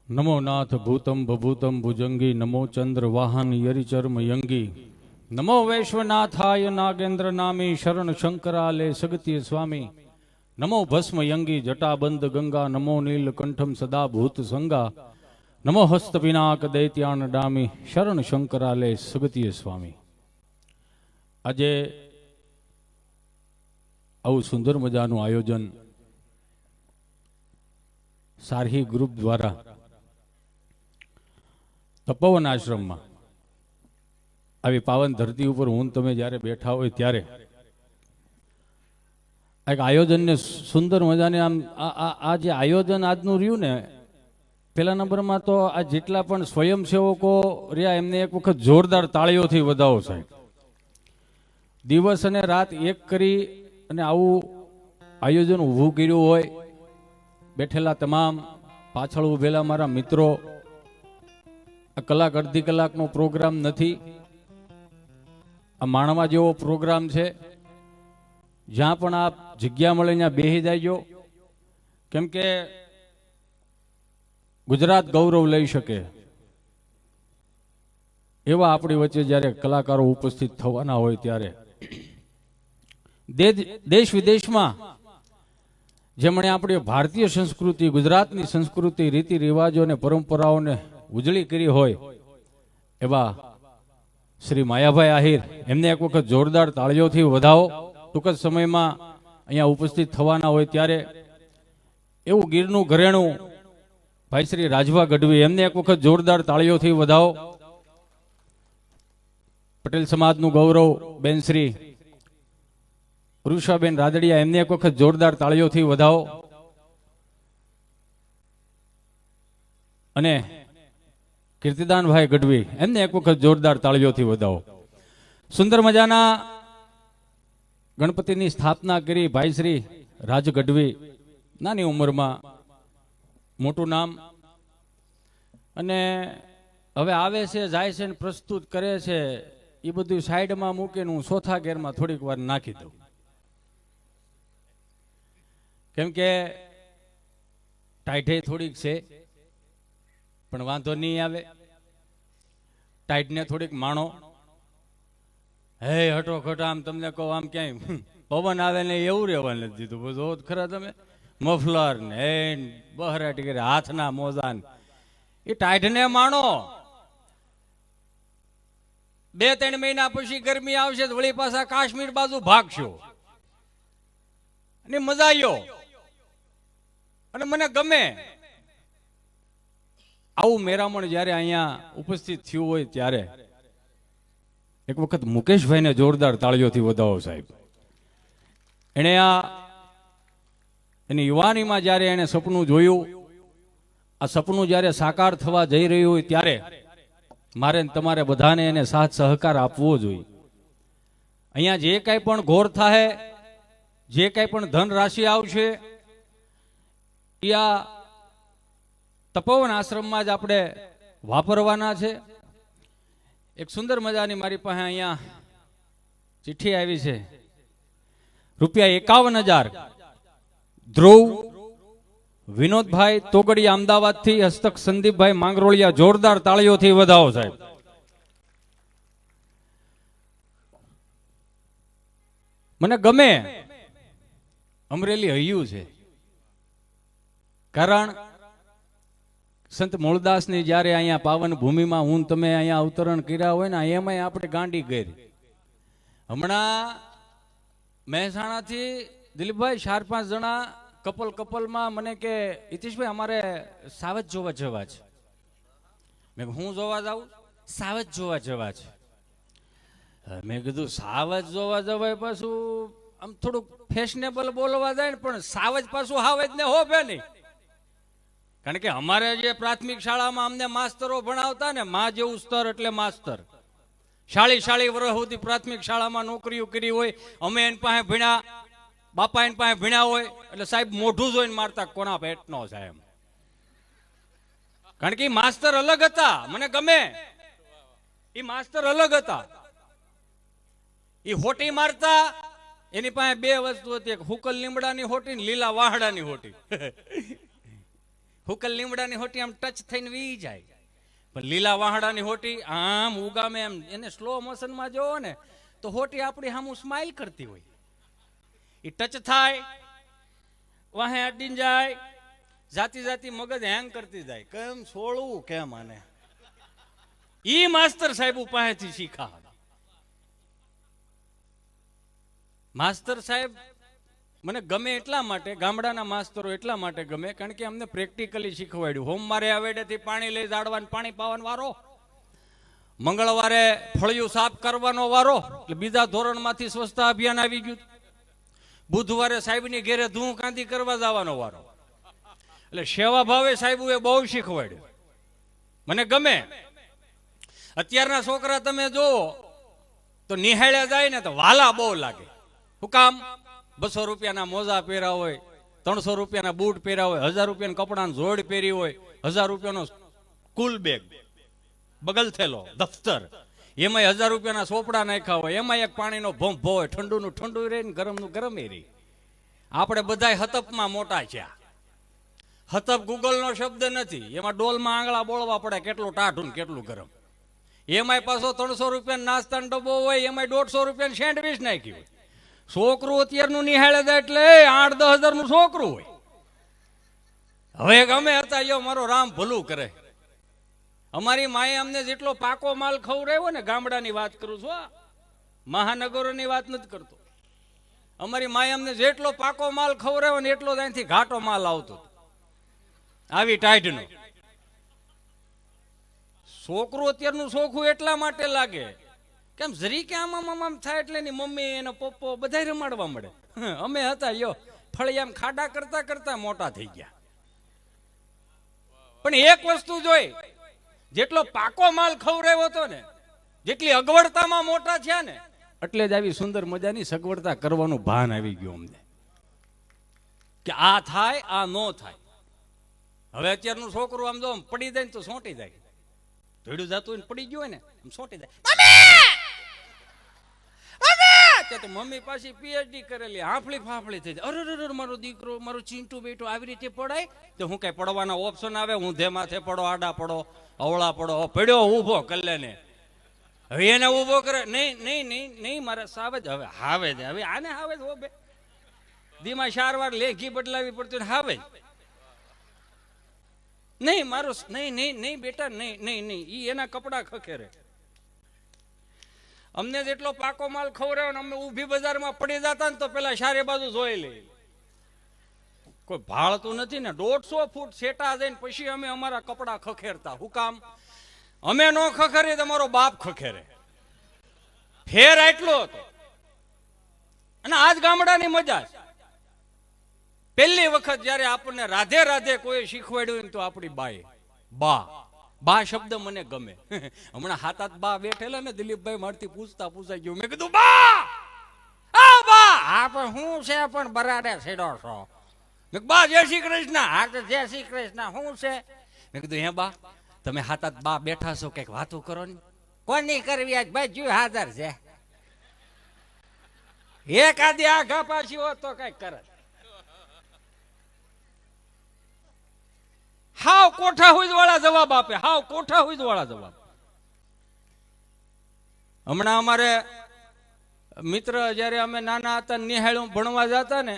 નમો નાથ ભૂતમ ભભૂતમ ભુજંગી નમો ચંદ્ર વાહન યરિચર્મ યંગી નમો વૈશ્વનાથાય નાગેન્દ્ર નામી શરણ શંકરાલે સગત્ય સ્વામી નમો ભસ્મ યંગી જટાબંધ ગંગા નમો નીલકંઠમ સદા ભૂત સંગા નમો હસ્ત પિનાક દૈત્યાન ડામી શરણ શંકરાલે સગત્ય સ્વામી. આજે આવું સુંદર મજાનું આયોજન સારહી ગ્રુપ દ્વારા તપોવન આશ્રમમાં આવી પાવન ધરતી ઉપર હું તમે જ્યારે બેઠા હોય ત્યારે એક આયોજનને સુંદર મજાને આમ આ જે આયોજન આજનું રહ્યું ને, પહેલા નંબરમાં તો આ જેટલા પણ સ્વયંસેવકો રહ્યા એમને એક વખત જોરદાર તાળીઓથી વધાવો સાહેબ. દિવસ અને રાત એક કરી અને આવું આયોજન ઊભું કર્યું હોય. બેઠેલા તમામ પાછળ ઉભેલા મારા મિત્રો, આ કલાક અડધી કલાકનો પ્રોગ્રામ નથી, આ માણવા જેવો પ્રોગ્રામ છે. જ્યાં પણ આપ જગ્યા મળે ત્યાં બેસી જાયજો, કેમ કે ગુજરાત ગૌરવ લઈ શકે એવા આપણી વચ્ચે જ્યારે કલાકારો ઉપસ્થિત થવાના હોય ત્યારે દેશ વિદેશમાં જેમણે આપણી ભારતીય સંસ્કૃતિ, ગુજરાતની સંસ્કૃતિ, રીતિ રિવાજો અને પરંપરાઓને ઉજળી કરી હોય એવા શ્રી માયાભાઈ આહિર, એમને એક વખત જોરદાર તાળીઓથી વધાવો. ટૂંક જ સમયમાં અહીંયા ઉપસ્થિત થવાના હોય ત્યારે એવું ગીરનું ઘરેણું ભાઈ શ્રી રાજભા ગઢવી, એમને એક વખત જોરદાર તાળીઓથી વધાવો. પટેલ સમાજનું ગૌરવ બેન શ્રી વૃષાબેન રાદડિયા, એમને એક વખત જોરદાર તાળીઓથી વધાવો. અને કીર્તિદાનભાઈ ગઢવી, એમને એક વખત જોરદાર તાળીઓથી વધાવો. સુંદર મજાના ગણપતિની સ્થાપના કરી ભાઈ શ્રી રાજ ગઢવી, નાની ઉંમરમાં મોટું નામ, અને હવે આવે છે, જાય છે ને પ્રસ્તુત કરે છે. એ બધું સાઈડમાં મૂકીને હું ચોથા ગેરમાં થોડીક વાર નાખી દઉં, કેમ કે ટાઈટે થોડીક છે પણ વાંધો નહીં આવે. ટાઈટને થોડીક માણો. હે હટો ખટો આમ તમને કહો, આમ ક્યાંય પવન આવે ને એવું રહેવા નથી દીધું. બધું ખરા તમે મફલર ને બહરાટી કરે, હાથના મોજા, એ ટાઈટને માણો. 2-3 મહિના પછી ગરમી આવશે તો વળી પાછા કાશ્મીર બાજુ ભાગશો અને મજા આવ્યો. અને મને ગમે આવું મેરામણ જ્યારે અહીંયા ઉપસ્થિત થયું હોય ત્યારે એક વખત મુકેશભાઈને જોરદાર તાળીઓથી વધાવો સાહેબ. એણે એની યુવાનીમાં જ્યારે એણે સપનું જોયું, આ સપનું જ્યારે સાકાર થવા જઈ રહ્યું હોય ત્યારે મારે તમારે બધાને એને સાથ સહકાર આપવો જોઈએ. અહીંયા જે કાંઈ પણ ઘોર થાય, જે કાંઈ પણ ધન રાશિ આવશે એ આ તપોવન આશ્રમમાં જ આપણે વાપરવાના છે. એક સુંદર મજાની મારી પાસે અહીંયા ચિઠ્ઠી આવી છે. ₹51,000 ધ્રુવ વિનોદભાઈ તોગડિયા અમદાવાદથી, હસ્તક સંદીપભાઈ માંગરોળિયા. જોરદાર તાળીઓથી વધાવો સાહેબ. મને ગમે અમરેલી હૈયું છે, કારણ સંત મૂળદાસની જ્યારે અહીંયા પાવન ભૂમિમાં હું તમે અહીંયા અવતરણ કર્યા હોય ને, એમાંય આપણે ગાંડી કરી. હમણાં મહેસાણાથી દિલીપભાઈ 4-5 જણા કપલમાં મને કે હિતેશભાઈ અમારે સાવજ જોવા જવા છે. મેં હું જોવા જાઉં? સાવજ જોવા જવા છે. મેં કીધું સાવજ જોવા જવાય પાછું આમ થોડુંક ફેશનેબલ બોલવા જાય ને, પણ સાવજ પાછું હાવજ ને હોભે નહીં. કારણ કે અમારે જે પ્રાથમિક શાળામાં અમને માસ્તરો ભણાવતા ને, માં જેવું સ્તર એટલે માસ્તર. 40 વર્ષ સુધી પ્રાથમિક શાળામાં નોકરીઓ કરી હોય. અમે એની પાસે ભણ્યા, બાપા એની પાસે ભણ્યા હોય, એટલે સાહેબ મોઢું જોઈને મારતા કોના પેટનો સાહેબ. કારણ કે માસ્તર અલગ હતા. મને ગમે એ માસ્તર અલગ હતા. એ હોટી મારતા, એની પાસે 2 વસ્તુ હતી, એક હુકલ લીમડાની હોટી ને લીલા વાહડાની હોટી. હુકલ લીમડાની હોટી આમ ટચ થઈને વી જાય, પણ લીલા વાહડાની હોટી આમ ઉગામે એમ એને સ્લો મોશનમાં જોવો ને તો હોટી આપણી સામું સ્માઇલ કરતી હોય. એ ટચ થાય વાહે અડીને જાય, જાતી જાતી મગજ હેંગ કરતી જાય, કેમ છોડવું કેમ આને. ઈ માસ્તર સાહેબ પાસેથી શીખા. માસ્તર સાહેબ મને ગમે એટલા માટે, ગામડાના માસ્તરો એટલા માટે ગમે કારણ કે અમને પ્રેક્ટિકલી શીખવાડ્યું. સોમવારે આવેડેથી પાણી લઈ જાડવાનું, પાણી પાવાનો વારો, મંગળવારે ફળિયું સાફ કરવાનો વારો, એટલે બીજા ધોરણમાંથી સ્વચ્છતા અભિયાન આવી ગયું. બુધવારે સાહેબની ઘેરે ધૂં કાંદી કરવા જવાનો વારો. એટલે સેવા ભાવે સાહેબે બહુ શીખવાડ્યું, મને ગમે. અત્યારના છોકરા તમે જુઓ તો નિહાળ્યા જાય ને તો વાલા બહુ લાગે. શું કામ? 200 રૂપિયાના મોજા પહેર્યા હોય, 300 રૂપિયાના બૂટ પહેર્યા હોય, 1000 રૂપિયાના કપડાની જોડ પહેરી હોય, 1000 રૂપિયાનો સ્કૂલ બેગ, બગલ થેલો, દફતર, એમાં 1000 રૂપિયાના સોપડા નાખ્યા હોય, એમાં એક પાણીનો ભંભો હોય, ઠંડુનું ઠંડુ રહે ને ગરમનું ગરમ રહે. આપણે બધાય હતપમાં મોટા છે. હતપ ગૂગલનો શબ્દ નથી, એમાં ડોલમાં આંગળા બોળવા પડે કેટલું ટાઢું ને કેટલું ગરમ. એમાંય પાછો 300 રૂપિયાનો નાસ્તાનો ડબ્બો હોય, એમાંય 150 રૂપિયાની સેન્ડવીચ નાખી હોય. છોકરું અત્યારનું નિહાળે જાય એટલે 8-10 હજારનું છોકરું હોય. હવે ગમે હતા યો મારો રામ ભલું કરે. અમારી માએ અમને જેટલો પાકો માલ ખવડાવ્યો ને, ગામડાની વાત કરું છું, મહાનગરોની વાત નથી કરતો. અમારી માએ અમને જેટલો પાકો માલ ખવડાવ્યો ને એટલો જ અહીંથી ઘાટો માલ આવતો, આવી ટાઈટનો. છોકરું અત્યારનું ચોખ્ખું એટલા માટે લાગે કેમ જરી કે આમ થાય એટલે એની મમ્મી એનો પપ્પો બધા રમાડવા મળે. અમે હતા યો ફળિયામ ખાડા કરતા કરતા મોટા થઈ ગયા. પણ એક વસ્તુ જોઈ, જેટલો પાકો માલ ખવડાવ્યો હતો ને, જેટલી અગવડતામાં મોટા થયા ને, એટલે જ આવી સુંદર મજાની સગવડતા કરવાનું ભાન આવી ગયું અમને કે આ થાય આ નો થાય. હવે અત્યારનું છોકરું આમ જો પડી જાય ને તો સોંટી જાય, ધોડું જતું હોય ને પડી ગયું હોય ને આમ સોંટી જાય. તો મમ્મી પાછી પીએચડી કરેલી, હાફળી ફાફળી થઈ જાય. અરે મારો દીકરો, મારો ચીંટુ બેટો આવી રીતે પડાય તો હું કઈ પડવાના ઓપ્શન આવે? ઊંધે માથે પડો, આડા પડો, અવળા પડો, પડ્યો ઊભો કલ્લે ને. હવે એને ઊભો કરે, નહીં નહીં નહીં નહીં મારા સાવેજ. હવે હાવે જ, હવે આને હાવે જ હો બે દીમાં 4 વાર લેખી બદલાવી પડતી હાવે નહીં મારો, નહીં નહીં નહીં બેટા, નહીં નહીં નહીં. ઈ એના કપડા ખખેરે. અમને જેટલો પાકો માલ ખવડાવ્યો ને, અમે ઊભી બજારમાં પડી જતા ને તો પેલા ચારે બાજુ જોઈ લે. કોઈ ભાળતું નથી ને. 150 ફૂટ સેટા જઈને પછી અમે અમારા કપડા ખખેરતા. શું કામ? અમે નો ખખેરી તો મારો બાપ ખખેરે. ફેર એટલો હતો. અને આજ ગામડાની મજા છે. પહેલી વખત જયારે આપણને રાધે રાધે કોઈ શીખવાડ્યું તો આપણી બાએ. બા શબ્દ મને ગમે. હમણાં 7-8 બા બેઠેલા ને, દિલીપભાઈ મારથી પૂછાઈ ગયું. મેં કીધું બા, હા પણ હું છે પણ બરાડે છેડો છો. મેં બા જય શ્રી કૃષ્ણ. હા તો જય શ્રી કૃષ્ણ. શું છે? મેં કીધું હે બા, તમે 7-8 બા બેઠા છો, કઈક વાતો કરો ને. કોની કરવી આજ ભાઈ? જીવ હાજર છે. એક આદી આઘા પાછી હોત તો કઈક કરે. હાવ કોઠા હુજ વાળા જવાબ આપે, હાવ કોઠા હુજ વાળા જવાબ. હમણાં અમારે મિત્ર જયારે અમે નાના હતા નિહાળું ભણવા જતા ને,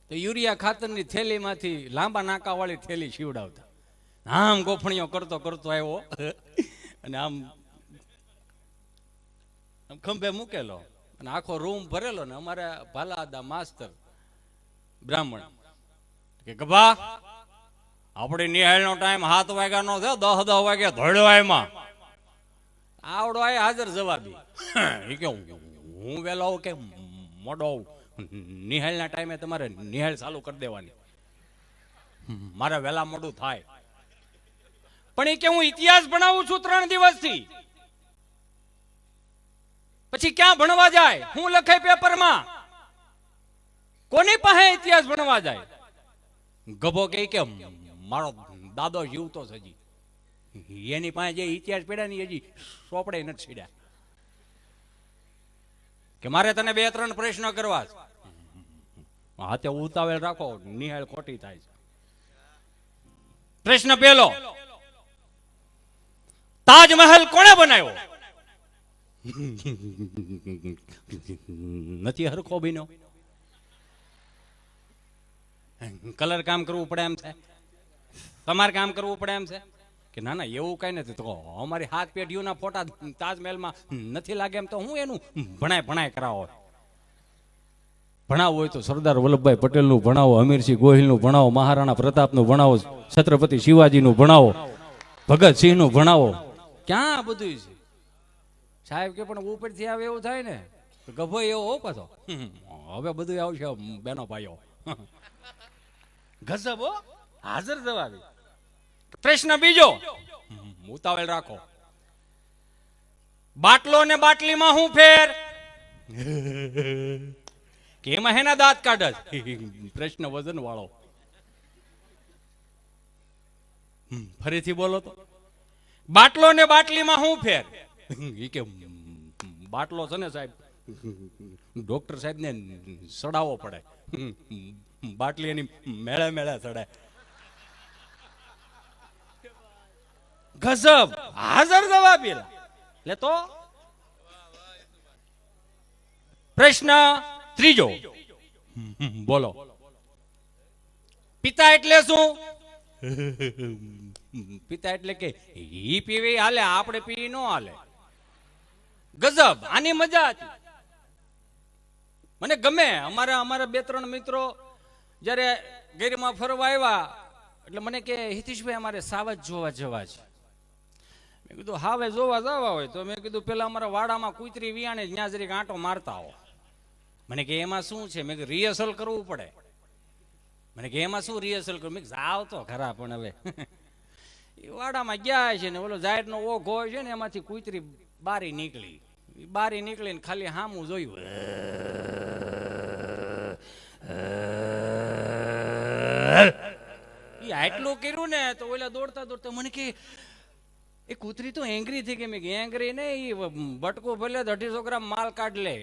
તો યુરિયા ખાતરની થેલીમાંથી લાંબા નાકા વાળી થેલી સીવડાવતા. આમ ગોફણીઓ કરતો કરતો આવ્યો અને આમ ખંભે મૂકેલો અને આખો રૂમ ભરેલો. ને અમારે ભાલાદા માસ્તર બ્રાહ્મણ કે ગભા, આપણે નિહાળનો ટાઈમ 7 વાગ્યાનો થયો, 10 વાગ્યા ધોળ્યો એમાં આવડો આ હાજર જવાબી. એ કે હું વહેલો આવું કે મોડો આવું? નિહાળના ટાઈમે તમારે નિહાળ ચાલુ કરી દેવાની, મારે વહેલા મોડું થાય. પણ એ કે હું ઇતિહાસ ભણાવું છું 3 દિવસથી, પછી ક્યાં ભણવા જાય? હું લખે પેપરમાં? કોની પાસે ઇતિહાસ ભણવા જાય? ગભો કે મારો દાદો જીવતો છે હજી, એની પાસે જે ઇતિહાસ પડ્યા ને હજી સોપડે નથી છેડ્યા. કે મારે તને 2-3 પ્રશ્ન કરવા છે. હાથે ઉતાવળ રાખો, નિહાળ ખોટી થાય છે. પ્રશ્ન પહેલો, તાજમહેલ કોણે બનાવ્યો? નથી હરખો બીનો. કલર કામ કરવું પડે એમ છે, તમારે કામ કરવું પડે એમ છે કે ના ના એવું કઈ નથી. તો અમારી 7 પેઢીઓના ફોટા તાજમહેલમાં નથી લાગે એમ તો હું એનું ભણાય કરાવો. ભણાવો હોય તો સરદાર વલ્લભભાઈ પટેલનું ભણાવો, અમીરસિંહ ગોહિલનું ભણાવો, મહારાણા પ્રતાપનું ભણાવો, છત્રપતિ શિવાજીનું ભણાવો, ભગતસિંહનું ભણાવો. ક્યાં બધું છે સાહેબ કે પણ ઉપરથી આવે એવું થાય ને ગભો એવો હો પાછો. હવે બધું આવશે બેનો ભાઈઓ. ગજબ હો, હાજર જવાબી. પ્રશ્ન બીજો, ઉતાવળ રાખો. બાટલો ને બાટલીમાં હું ફેર? કે એમાં હેના દાંત કાઢે? પ્રશ્ન વજન વાળો. ફરીથી બોલો તો. બાટલો ને બાટલીમાં હું ફેર? ઈ કે બાટલો છે ને સાહેબ ડોક્ટર સાહેબ ને સડાવવો પડે, બાટલી એની મેળે મેળે સડે. ગજબ, હાજર જવાબી. એટલે તો પ્રશ્ન ત્રીજો બોલો. પિતા એટલે શું? પિતા એટલે કે ઈ પીવી હાલે, આપણે પી નો હાલે. ગજબ, આની મજા હતી. મને ગમે. અમારા 2-3 મિત્રો જયારે ગીરમાં ફરવા આવ્યા એટલે મને કે હિતેશભાઈ અમારે સાવજ જોવા જવા છે. મેં કીધું હાવે જોવા જવા હોય તો મેં કીધું પેલા અમારા વાડામાં કૂતરી વિયાણે ત્યાં જરીક આંટો મારતા હો. મને કે એમાં શું છે? મેં કીધું રિહર્સલ કરવું પડે. મને કે એમાં શું રિહર્સલ કરવું? મેં જાવ તો ખરા પણ હવે એ વાડામાં ગયા છે ને ઓલો જાહેરનો ઓઘ હોય છે ને એમાંથી કૂતરી બારી નીકળીને ખાલી હામું જોયું. આટલું કર્યું ને તો ઓલા દોડતા મને કે એ કૂતરી તો એંગ્રી થઈ ગઈ. મેં એંગ્રી ને એ બટકું ભલે 250 ગ્રામ માલ કાઢ લે.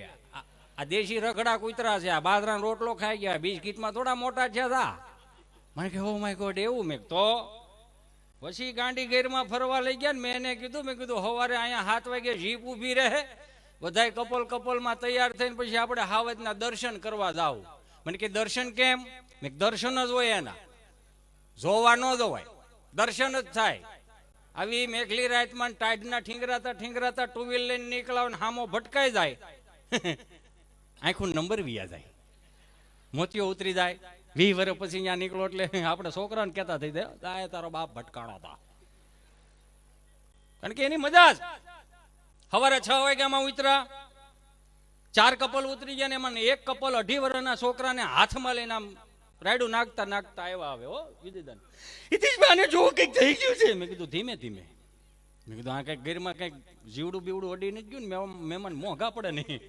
આ દેશી રખડા કૂતરા છે, આ બાજરાનો રોટલો ખાઈ ગયા, બિસ્કીટમાં થોડા મોટા છે. મને કે ઓ માય ગોડ એવું? મેં તો પછી ગાંડી ગેરમાં ફરવા લઈ ગયા ને મેં એને કીધું સવારે અહીંયા 7 વાગે જીપ ઊભી રહે, બધાય કપલમાં તૈયાર થઈને પછી આપણે હાવજના દર્શન કરવા જાવ. મને કે દર્શન કેમ? મેં દર્શન જ હોય એના, જોવા ન જવાય, દર્શન જ થાય. આવી મેઘલી રાતમાં ટાઈડના ઠીંગરાતા 2 વ્હીલ લઈને નીકળાવ ને હામો ભટકાઈ જાય, આંખું નંબર વિયા જાય, મોતીઓ ઉતરી જાય. 20 વર્ષ પછી અહીંયા નીકળો એટલે આપણે છોકરાને કહેતા થઈ જાય તારો બાપ ભટકાણો હતા. કારણ કે એની મજા જ. સવારે 6 વાગ્યામાં ઉતરા, 4 કપલ ઉતરી ગયા ને એમાં એક કપલ 2.5 વર્ષના છોકરાને હાથમાં લઈને આમ રાયડું નાખતા આવ્યા. આવે હો વિદિદાન, હિતેશભાઈ જો કંઈક થઈ ગયું છે. મેં કીધું ધીમે. મેં કીધું આ કંઈક ઘરમાં કંઈક જીવડું બીવડું અડી નથી ગયું ને મહેમાન મોંઘા પડે નહીં.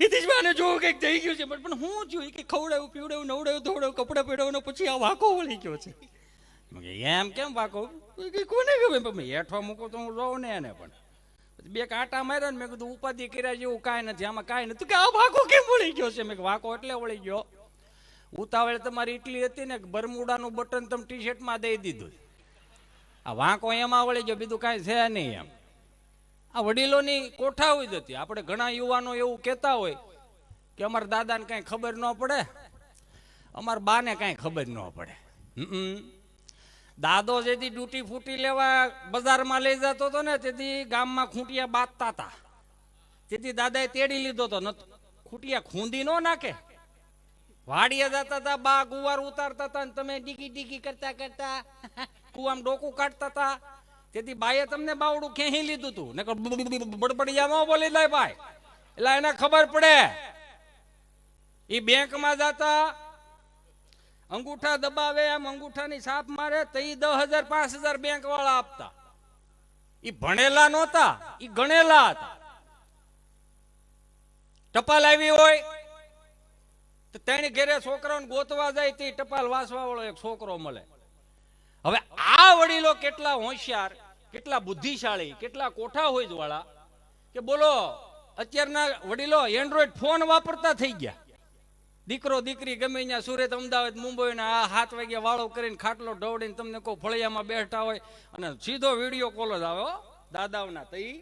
હિતેશભાઈ જો કંઈક થઈ ગયું છે. પણ હું જોયું કે ખવડાવ્યું પીવડાવ્યું નવડાવ્યું ધોવડાવ્યું કપડાં પહેરાવ્યું પછી આ વાંકો વળી ગયો છે. એમ કેમ વાંકો? કોને ખબર? હેઠો મૂકો તો હું જોઉં ને એને. પણ 2 કાંટા માર્યા ને મેં કીધું ઉપાધિ કર્યા જેવું કાંઈ નથી, આમાં કાંઈ નથી. કે આ વાંકો કેમ વળી ગયો છે? મેં વાંકો એટલે વળી ગયો, ઉતાવળ તમારી એટલી હતી ને બરમુડાનું બટન તમે ટી-શર્ટમાં દઈ દીધું. આ વાંકો એમાં વળી ગયો, બીજું કાંઈ છે નહીં. એમ આ વડીલોની કોઠાવી જ હતી. આપણે ઘણા યુવાનો એવું કહેતા હોય કે અમારા દાદાને કાંઈ ખબર ન પડે, અમારા બાને કાંઈ ખબર ન પડે. દાદો જેથી ડૂટી ફૂટી લેવા બજારમાં લઈ જતો હતો ને તેથી ગામમાં ખૂંટિયા બાંધતા હતા. તેથી દાદાએ તેડી લીધો હતો. ખૂંટિયા ખૂંદી ન નાખે. વાડીએ જતા હતા, બા ગુવાર ઉતારતા હતા ને તમે ડીકી કરતા કુવામાં ડોકું કાઢતા હતા. તેથી બાઈએ તમને બાવડું ખેંચી લીધું હતું ને બડબડિયા ન બોલી જાય ભાઈ, એટલે એને ખબર પડે. એ બેંકમાં જતા અંગૂઠા દબાવે, આમ અંગૂઠાની છાપ મારે તો 10,000 5,000 બેંક વાળા આપતા. એ ભણેલા નહોતા, એ ગણેલા હતા. ટપાલ આવી હોય તો તેની ઘરે છોકરાઓને ગોતવા જાય તે ટપાલ વાંચવા વાળો એક છોકરો મળે. હવે આ વડીલો કેટલા હોશિયાર, કેટલા બુદ્ધિશાળી, કેટલા કોઠા હોય વાળા કે બોલો અત્યારના વડીલો એન્ડ્રોઈડ ફોન વાપરતા થઈ ગયા. દીકરો દીકરી ગમે ત્યાં સુરત અમદાવાદ મુંબઈ ને આ 7 વાગ્યા વાળો કરીને ખાટલો ઢવડીને તમને કોઈ ફળિયામાં બેઠા હોય અને સીધો વિડીયો કોલ જ આવે દાદાઓના તઈ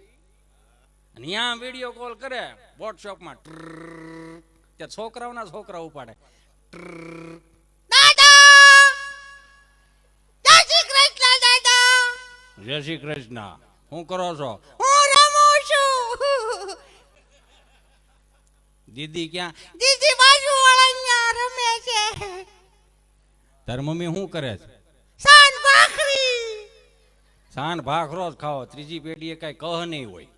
અને ત્યાં વિડીયો કોલ કરે વોટ્સઅપમાં ત્યાં છોકરાઓના છોકરા ઉપાડે જય શ્રી કૃષ્ણ શું કરો છો? હું રમું છું. દીદી ક્યાં? દીદી બાજુ વાળા રમે છે. તાર મમ્મી શું કરે છે? સાન ભાખરી. સાન ભાખરો જ ખાઓ, ત્રીજી પેઢીએ કઈ કહ નહીં હોય.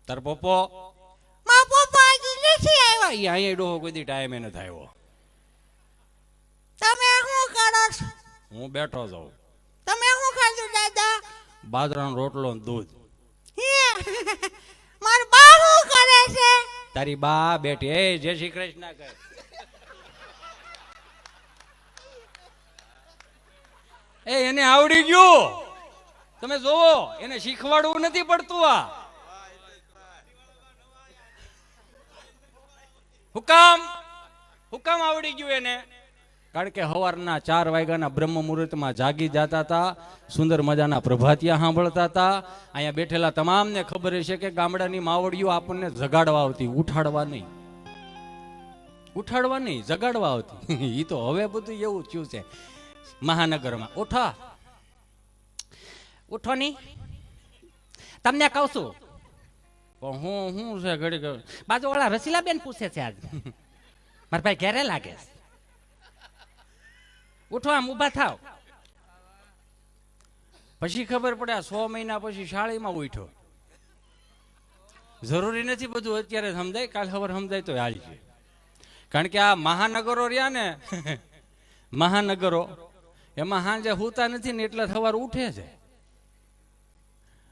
તાર પપ્પો? મા પપ્પા હજી નથી આવ્યા. અહીંયા ડોહો કોઈ દી ટાઈમે નથી આવ્યો. તમે શું કરો છો? હું બેઠો છું. તમે શું ખાધું દાદા? બાજરાનો રોટલો ને દૂધ. માર બા શું કરે છે? તારી બા બેઠી. એ જય શ્રી કૃષ્ણ કહે. એ એને આવડી ગયું. તમે જોવો, એને શીખવાડવું નથી પડતું. આ હુકામ આવડી ગયું એને? કારણ કે સવારના 4 વાગ્યાના બ્રહ્મ મુહૂર્તમાં જાગી જતા હતા, સુંદર મજાના પ્રભાતિયા સાંભળતા હતા. અહીંયા બેઠેલા તમામને ખબર છે કે ગામડાની માવડીઓ આપણને જગાડવા આવતી, ઉઠાડવા નહીં. જગાડવા આવતી. એ તો હવે બધું એવું થયું છે મહાનગરમાં. ઉઠો નહીં, તમને કહું છું. હું છે ઘડી બાજુ વાળા રસીલાબેન પૂછે છે આજ મારા ભાઈ ઘેરે લાગે. ઉઠો, આમ ઊભા થાવ. પછી ખબર પડે 100 મહિના પછી શાળીમાં ઉઠ્યો. જરૂરી નથી બધું અત્યારે સમજાય, કાલ ખબર સમજાય તો હાલ છે. કારણ કે આ મહાનગરો રહ્યા ને મહાનગરો, એમાં સાંજે હુતા નથી ને એટલે સવાર ઉઠે છે.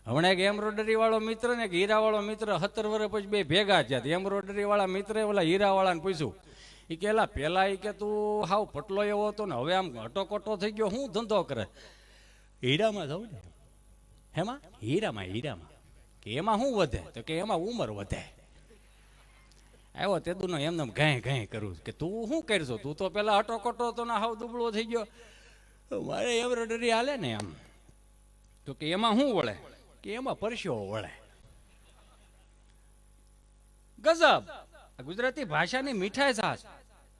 હમણાં એક એમ્બ્રોઇડરી વાળો મિત્ર ને એક હીરા વાળો મિત્ર 17 વર્ષ પછી બે ભેગા થયા. એમ્બ્રોઇડરી વાળા મિત્રે ઓલા હીરા વાળાને પૂછ્યું, એ કે પેલા એ કે તું હાવ પટલો એવો હતો ને હવે આમ હટોકટો થઈ ગયો, શું ધંધો કરે? હીરામાં જવું ને. હેમાં? હીરામાં કે એમાં શું વધે? તો કે એમાં ઉંમર વધે. આવ્યો તેદુનો એમને ગાય કરું કે તું શું કરશો? તું તો પેલા હટોકટો હતો ને હાવ દુબળો થઈ ગયો, મારે એમ્બ્રોઇડરી હાલે ને એમ. તો કે એમાં શું વળે? કે એમાં પરસ્યો વળે. ગજબ! ગુજરાતી ભાષાની મીઠાઈ સાસ.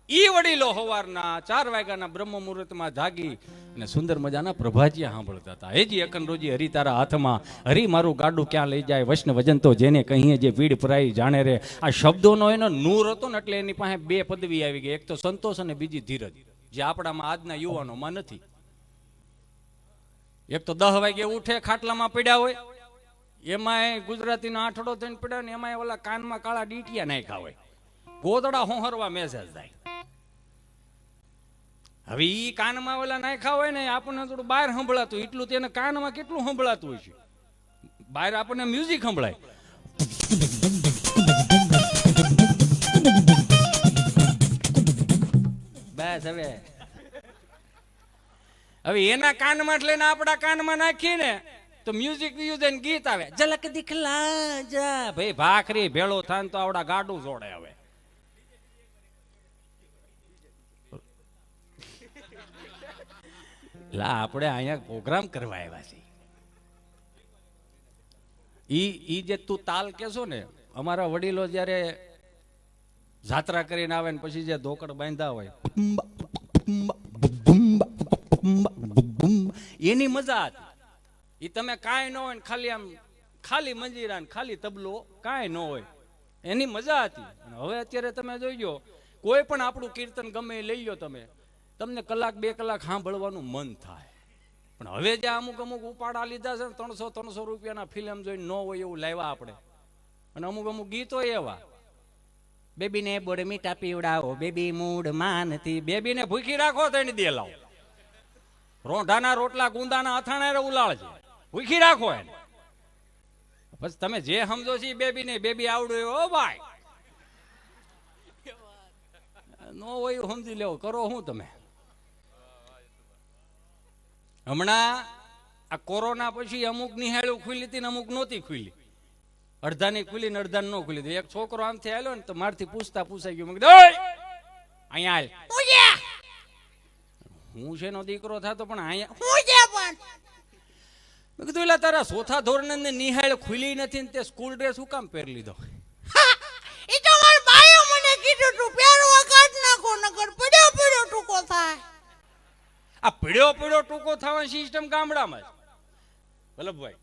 ઈ વડીલો સવારના 4 વાગ્યાના બ્રહ્મ મુહૂર્તમાં જાગી અને સુંદર મજાના પ્રભાતિયા સાંભળતા હતા. હેજી અખંડરોજી હરી તારા હાથમાં, હરી મારું ગાડું ક્યાં લઈ જાય, વૈષ્ણવ વજન તો જેને કહીએ જે પીડ પરાઈ જાણે રે. આ શબ્દોનો એનો નૂર હતો ને એટલે એની પાસે 2 પદવી આવી ગઈ, એક તો સંતોષ અને બીજી ધીરજ, જે આપણામાં આજના યુવાનોમાં નથી. એક તો 10 વાગે ઉઠે, ખાટલામાં પડ્યા હોય, એમાંય ગુજરાતીનો આઠડો થઈને પડ્યા ને એમાંય ઓલા કાનમાં કાળા ડીટિયા નાખ્યા હોય, ગોદડા હોહરવા મેસેજ થાય. હવે ઈ કાનમાં ઓલા નાખ્યા હોય ને આપણને થોડું બહાર સંભળાતું, એટલું તેને કાનમાં કેટલું સંભળાતું હોય છે. બહાર આપણને મ્યુઝિક સંભળાય. બસ હવે એના કાનમાં લઈને આપણા કાનમાં નાખીએ ને તો મ્યુઝિક ગીત આવે, ઝલક દિખલા જા. ભાઈ ભાખરી ભેળો થાય તો આવડા ગાડું જોડે. હવે આપણે અહીંયા પ્રોગ્રામ કરવા આવ્યા છે. ઈ જે તું તાલ કેશો ને, અમારા વડીલો જયારે જાત્રા કરીને આવે ને પછી જે ધોકડ બાંધા હોય એની મજા હતી. એ તમે કાંઈ ન હોય ને ખાલી આમ ખાલી મંજીરા ને ખાલી તબલો કાંઈ ન હોય, એની મજા હતી. હવે અત્યારે તમે જોઈજો, કોઈ પણ આપણું કીર્તન ગમે એ લઈ લો તમે, તમને 1-2 કલાક સાંભળવાનું મન થાય. પણ હવે જે અમુક ઉપાડા લીધા છે ને 300 રૂપિયાના ફિલ્મ જોઈને ન હોય એવું લાવ્યા આપણે. અને અમુક ગીતો એવા, બેબીને બોડ મીઠા પીવડાવો, બેબી મૂડ માનતી, બેબીને ભૂખી રાખો તો એની દે લાવો, રોંઢાના રોટલા ગુંદાના અથાણા ઉલાળ છે, ભૂખી રાખો એને. પછી તમે જે સમજો છો બેબીને, બેબી આવડું એવો ભાઈ નો હોય એવું સમજી લેવો, કરો શું તમે. હમણાં આ કોરોના પછી અમુક નિહાળું ખુલી હતી ને અમુક નહોતી ખુલી. અડધાની ખુલી ને અડધાની ન ખુલી. તો એક છોકરો આમથી આવ્યો ને તો મારથી પૂછાઈ ગયું. મેં કીધું ઓય અહીંયા હાલ. હું છે હું છે નો દીકરો થતો પણ અહીંયા. હું છે પણ મેં કીધું એટલે તારા ચોથા ધોરણ ને નિહાળ ખુલી નથી ને તે સ્કૂલ ડ્રેસ શું કામ પહેરી લીધો? એ તો માર બાયો મને કીધું તું પહેરવા કાઢ નાખો નકર પડ્યો પડ્યો ટૂંકો થાય. આ પીડ્યો ટૂંકો થવાની સિસ્ટમ ગામડામાં જ. વલ્લભભાઈ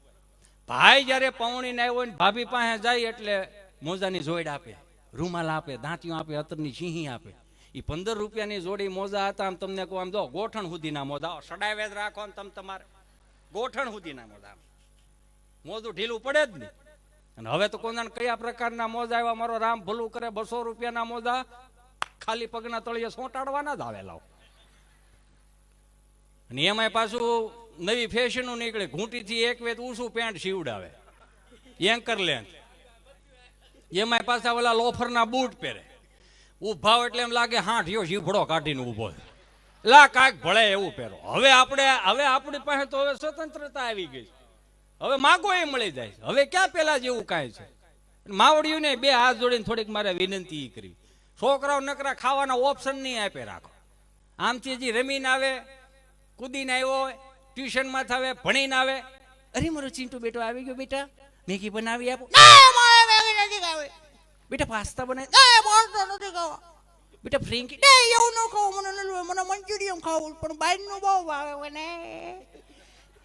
ભાઈ જ્યારે પૌણીને આવ્યો ને ભાભી પાસે જાય એટલે મોજાની જોડ આપે, રૂમાલ આપે, દાંતિયું આપે, અત્તરની સિંહી આપે. એ 15 રૂપિયાની જોડી મોજા હતા. આમ તમને કહું, આમ જો ગોઠણ સુધીના મોજા સડાવે જ રાખો ને તમે તમારે ગોઠણ સુધીના મોજા. મોજું ઢીલું પડે જ નહીં. અને હવે તો કોના કયા પ્રકારના મોજા આવ્યા, મારો રામ ભલું કરે, 200 રૂપિયાના મોજા ખાલી પગના તળિયે સોંટાડવાના જ આવેલા. અને એમાંય પાછું નવી ફેશનો નીકળે, ઘૂંટીથી એક વેત ઊંચું પેન્ટ સીવડાવે, એન્કર લેન્થ. એમાંય પાછા ઓલા લોફરના બૂટ પહેરે, ઉભાવ એટલે એમ લાગે હાંઠિયો જીભડો કાઢીને ઊભો લા કાંઈક ભળે એવું પહેરો. હવે આપણી પાસે તો હવે સ્વતંત્રતા આવી ગઈ. હવે માગો એ મળી જાય. હવે ક્યાં પેલા જેવું કાંઈ છે? માવડિયું ને 2 હાથ જોડીને થોડીક મારે વિનંતી કરી, છોકરાઓ નકરા ખાવાના ઓપ્શન નહીં આપે રાખો. આમથી હજી રમીને આવે, કૂદીને આવ્યો, ટ્યુશનમાં થાવે, ભણીને આવે, અરે મારો ચિંટુ બેટો આવી ગયો, બેટા મેગી બનાવી આપો. ના મારે મેગી નથી ખાવી. બેટા પાસ્તા બનાવી. ના પાસ્તા નથી ખાવા. બેટા ફ્રેન્કી. ના એવું ન ખાવું, મને નથી, મને મંચુરિયન ખાવું, પણ બહારનું બહુ ભાવે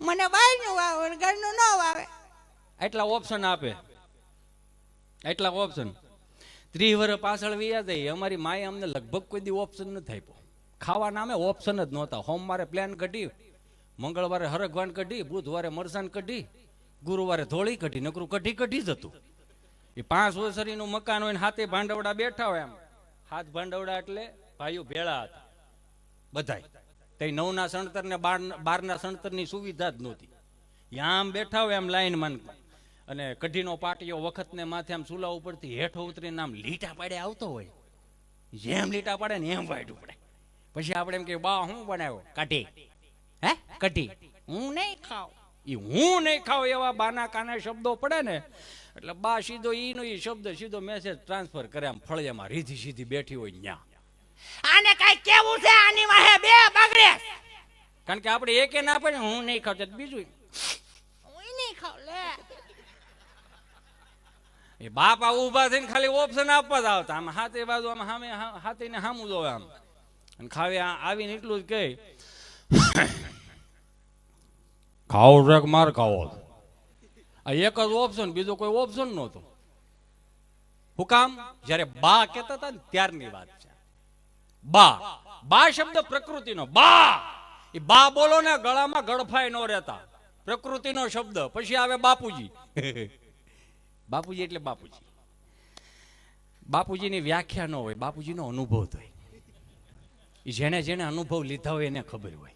મને બહારનું ભાવે, ઘરનું ન ભાવે. એટલા ઓપ્શન આપે, એટલા ઓપ્શન. 30 વર્ષ પાછળ વ્યા જાય. અમારી માએ અમને લગભગ કોઈ દી ઓપ્શન નથી આપ્યો. ખાવા નામે ઓપ્શન જ નહોતા. સોમવારે પ્લાન કઢી, મંગળવારે હરગવાન કઢી, બુધવારે મરસાન કઢી, ગુરુવારે ધોળી કઢી, નકરું કઢી જ હતું. એ 5 ઓસરીનું મકાન હોય ને હાથે ભાંડવડા બેઠા હોય. એમ હાથ ભાંડવડા એટલે ભાઈઓ ભેળા હતા બધાય. તઈ 9ના સણતર ને 12ના સણતરની સુવિધા જ નહોતી. આમ બેઠા હોય એમ લાઈનમાં, અને કઢીનો પાટીઓ વખત ને માથે આમ ચૂલા ઉપરથી હેઠો ઉતરીને આમ લીટા પાડે આવતો હોય. જેમ લીટા પાડે ને એમ વાઈટ ઉપડે. પછી આપણે એમ કે બા હું બનાવ્યો? કઢી. હે કઢી? હું નહીં ખાવ. એ હું નહીં ખાવ એવા બાના કાને શબ્દો પડે ને એટલે બા સીધો ઈનો ઈ શબ્દ સીધો મેસેજ ટ્રાન્સફર કરે. આમ ફળિયામાં રીધી સીધી બેઠી હોય ન્યા. આને કઈ કેવું છે? આની વાહે 2 બગડે. કારણ કે આપણે એકે ના પડે હું નહીં ખાવ, બીજું હું નહીં ખાવ લે. એ બાપા ઊભા થઈને ખાલી ઓપ્શન આપવા જ આવતા. આમ હાથે બાજુ આમ સામે હાથીને સામું જોવે આમ. અને ખાવે આવીને એટલું જ કહે, ખાવો છે કે માર ખાવો? આ એક જ ઓપ્શન, બીજો કોઈ ઓપ્શન નહોતો. હું કામ? જયારે બા કહેતા હતા ને ત્યારની વાત છે. બા શબ્દ પ્રકૃતિનો. બા એ બા બોલો ને ગળામાં ગળફાઈ ન રહેતા, પ્રકૃતિનો શબ્દ. પછી આવે બાપુજી. બાપુજી એટલે બાપુજી. બાપુજીની વ્યાખ્યા ન હોય, બાપુજીનો અનુભવ થાય. જેને જેને અનુભવ લીધા હોય એને ખબર હોય.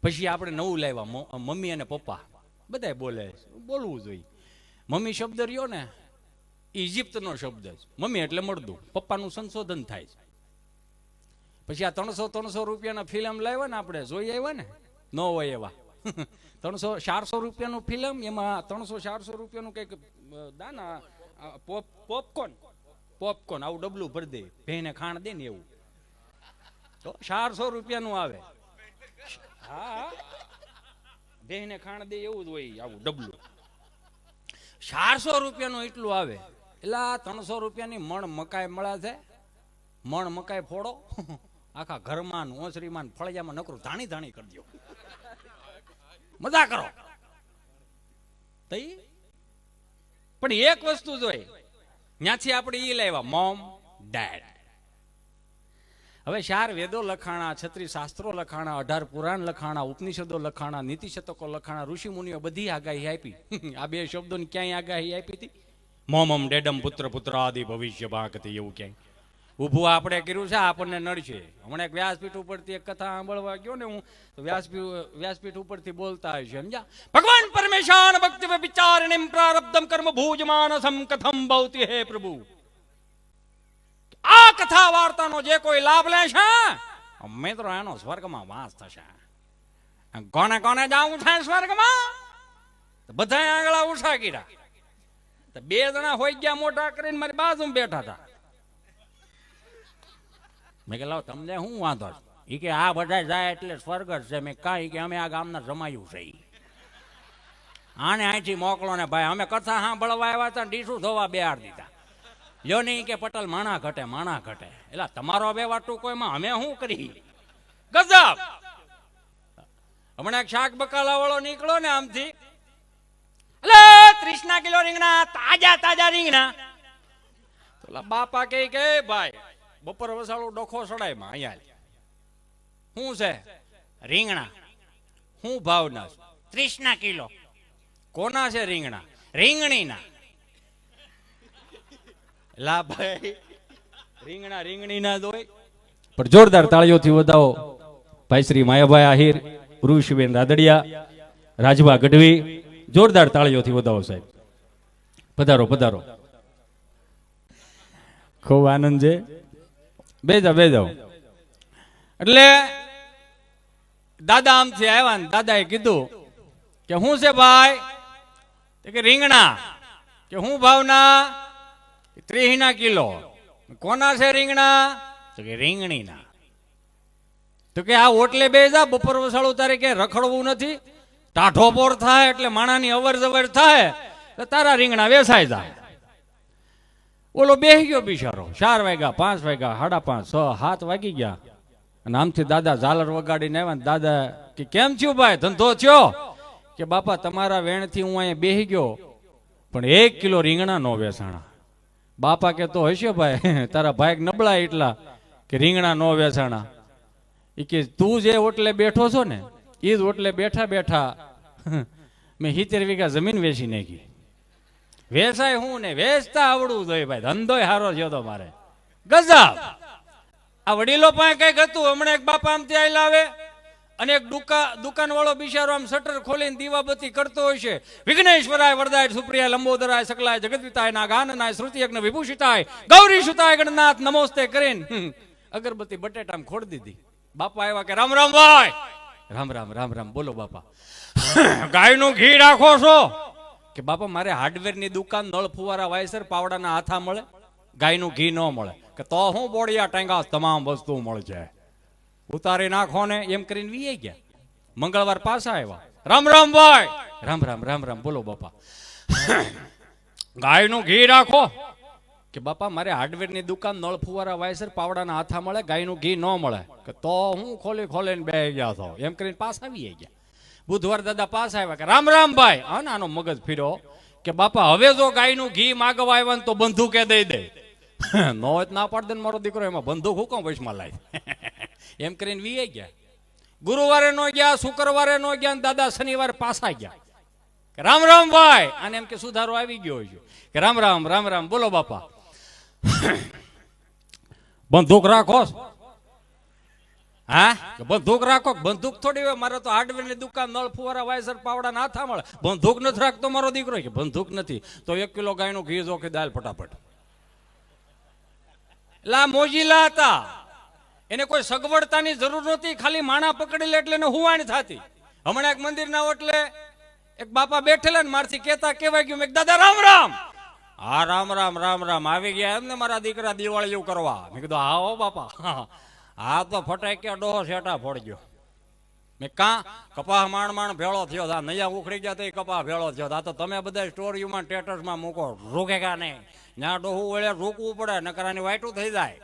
પછી આપણે નવું લાવ્યા, મમ્મી અને પપ્પા બધાય બોલે, બોલવું જોઈએ. મમ્મી શબ્દ રહ્યો ને ઇજિપ્તનો શબ્દ છે. મમ્મી એટલે મળદું, પપ્પાનું સંશોધન થાય છે. પછી આ 300 રૂપિયાના ફિલ્મ લાવ્યા ને આપણે જોઈ આવ્યા ને, ન હોય એવા 400 રૂપિયાનું ફિલ્મ, એમાં 400 રૂપિયાનું કંઈક દાના પોપકોર્ન આવું ડબલું ભરી દે, ભેને ખાણ દે ને એવું. તો 400 રૂપિયાનું આવે. હા, ભેને ખાણ દે એવું જ હોય આવું ડબલું. 400 રૂપિયાનું એટલું આવે. એટલે 300 રૂપિયાની મણ મકાઈ મળે છે. મણ મકાઈ ફોડો, આખા ઘરમાં ઓસરીમાં ફળિયામાં નકરું ધાણી ધાણી કરી દો, મજા કરો. પણ એક વસ્તુ જોઈ, ત્યાંથી આપણે ઈ લાવ્યા મોમ ડેડ. હવે 4 વેદો લખાણા, 36 શાસ્ત્રો લખાણા, 18 પુરાણ લખાણા, ઉપનિષદો લખાણા, નીતિ શતકો લખાણા, ઋષિ મુનિઓ બધી આગાહી આપી. આ 2 શબ્દોની ક્યાંય આગાહી આપી હતી? મોમમ ડેડમ પુત્ર પુત્ર આદિ ભવિષ્ય ભાગતી એવું ક્યાંય ઊભું આપણે કર્યું છે? આપણને નડશે. હમણાં એક વ્યાસપીઠ ઉપરથી એક કથા સાંભળવા ગયો ને હું, તો વ્યાસપીઠ ઉપરથી બોલતા હોય છે, સમજ્યા? ભગવાન પરમેશાન ભક્તિ વિચારણિમ પ્રારબ્ધમ કર્મ ભુજમાનસમ કથમ ભવતી હે પ્રભુ. આ કથા વાર્તાનો જે કોઈ લાભ લેશે મિત્રો એનો સ્વર્ગમાં વાસ થશે. કોને કોને જાવું છે સ્વર્ગમાં? બધા આંગળા ઉઠા કર્યા. તો 2 જણા હોય ગયા મોટા કરીને મારી બાજુમાં બેઠા હતા. મેં કે લાવ તમને શું વાંધો છે? એ કે આ બધા જાય એટલે સ્વર્ગ જ છે. મેં કાંઈ કે અમે આ ગામના જમાયું છે. આને અહીંથી મોકલો ને ભાઈ, અમે કથા સાંભળવા આવ્યા હતા, ડીસું ધોવા બેહાડ દીધા. લ્યો નહીં કે પટેલ માણા ઘટે માણા ઘટે. એટલે તમારો બે વાટું કોઈમાં અમે શું કરી? ગજબ. હમણાં એક શાક બકાલા વાળો નીકળો ને આમથી, એટલે 30 કિલો રીંગણા, તાજા તાજા રીંગણા. તો બાપા કે ભાઈ બપોર વસાળું ડખો સડાયમાં અહીંયા શું છે? રીંગણા. શું ભાવના? 30 કિલો. કોના છે રીંગણા? રીંગણીના. લા ભાઈ રીંગણા રીંગણીના જ હોય. પણ જોરદાર તાળીઓથી વધાવો ભાઈ શ્રી માયાભાઈ આહિર, પુરુષબેન રાદડિયા, રાજભા ગઢવી. જોરદાર તાળીઓથી વધાવો સાહેબ. પધારો પધારો. ખૂબ આનંદ છે. બેજાઓ. એટલે દાદા આમથી આવ્યા ને દાદાએ કીધું કે શું છે ભાઈ? કે રીંગણા. કે શું ભાવના? 30 કિલો. કોના છે રીંગણા? તો કે રીંગણીના. તો કે આ ઓટલે બેજા, બપોર વસાળું તારે કે રખડવું નથી, ટાઢો પોર થાય એટલે માણાની અવર જવર થાય તો તારા રીંગણા વેસાઈ જાય. ઓલો બેહી ગયો બિચારો. 4 વાગ્યા, 5 વાગ્યા, 5:30, 6, 7 વાગી ગયા. અને આમથી દાદા ઝાલર વગાડીને આવ્યા ને દાદા કે કેમ થયું ભાઈ, ધંધો થયો? કે બાપા તમારા વેણથી હું અહીંયા બેહી ગયો પણ 1 કિલો રીંગણા નો વેચાણા. બાપા કે તો હશે ભાઈ, તારા ભાઈ નબળા એટલા કે રીંગણા નો વેચાણા. એ કે તું જે ઓટલે બેઠો છો ને એ જ ઓટલે બેઠા બેઠા મેં 70 વીઘા જમીન વેચી નાખી. વેચાય હું ને વેચતા આવડવું જોઈએ ભાઈ, ધંધોય હારો થયો તો મારે. ગજબ. આ વડીલો પાસે કઈક હતું. હમણાં એક બાપા આમથી આયેલા આવે અને એક દુકાન વાળો બિચારો આમ શટર ખોલીને દીવાબત્તી કરતો હોય છે. વિઘ્નેશ્વરાય વરદાય સુપ્રિયા લંબોદરાય સકલાય જગદવિતાય નાગાનનાય શ્રુતિયજ્ઞ વિભૂષિતાય ગૌરી સુતાય ગણનાથ નમોસ્તે કરીને અગરબત્તી બટેટામાં ખોડી દીધી. બાપા આવ્યા કે રામ રામ ભાઈ. રામ રામ રામ રામ. બોલો બાપા. ગાયનું ઘી રાખો છો? કે બાપા મારે હાર્ડવેરની દુકાન, નળ ફુવારા વાયસર પાવડાના હાથા મળે, ગાયનું ઘી ન મળે. કે તો હું બોડિયા ટાંગા તમામ વસ્તુ મળશે, ઉતારી નાખો ને. એમ કરીને વીએ ગયા. મંગળવાર પાછા આવ્યા. રામ રામ ભાઈ. રામ રામ રામ રામ. બોલો બાપા. ગાયનું ઘી રાખો? કે બાપા મારે હાર્ડવેરની દુકાન, નળ ફુવારા વાયસર પાવડાના હાથા મળે, ગાયનું ઘી ન મળે. કે તો હું ખોલીને બે ગયા છો. એમ કરીને પાછા વીએ ગયા. બુધવાર દાદા પાછા આવ્યા. કે રામ રામ ભાઈ. આનો મગજ ફીરો. કે બાપા હવે જો ગાયનું ઘી માગવા આવ્યા ને તો બંદૂકે દઈ દે. નો હોય ના પાડ દે મારો દીકરો, એમાં બંદૂક હુકમ વચમાં લાય. એમ કરીને વીએ ગયા. ગુરુવારે નો ગયા, શુક્રવારે નો ગયા, દાદા શનિવારે પાછા ગયા. કે રામ રામ ભાઈ. અને એમ કે સુધારો આવી ગયો છે. કે રામ રામ રામ રામ. બોલો બાપા. બંદૂક રાખો? હા બંદૂક રાખો? બંદૂક થોડી હોય, મારે તો હાર્ડવેર ની દુકાન, નળ ફુવારા વાયસર પાવડા ના હાથા મળે. બંદૂક નથી રાખતો મારો દીકરો. કે બંદૂક નથી તો 1 કિલો ગાયનું ઘી જો કે દાલ ફટાફટ. લા મોજીલા હતા, એને કોઈ સગવડતાની જરૂર નહોતી, ખાલી માણા પકડી લે એટલે એને હુવાણી થતી. હમણાં એક મંદિરના ઓટલે એક બાપા બેઠેલા ને મારથી કેવાય ગયું. મેં દાદા રામ રામ. હા રામ રામ રામ રામ. આવી ગયા એમને મારા દીકરા દિવાળી એવું કરવા. મેં કીધું હા હો બાપા. હા તો ફટાક્યા ડોહો શેટા ફોડજો. મેં કપાહ માણ ભેળો થયો. નૈયા ઉખડી ગયા તો કપાહ ભેળો થયો. આ તો તમે બધા સ્ટોરીમાં સ્ટેટસમાં મૂકો, રોકે કા નહીં. ત્યાં ડોહું વળે રોકવું પડે, નકરાની વાયટું થઈ જાય.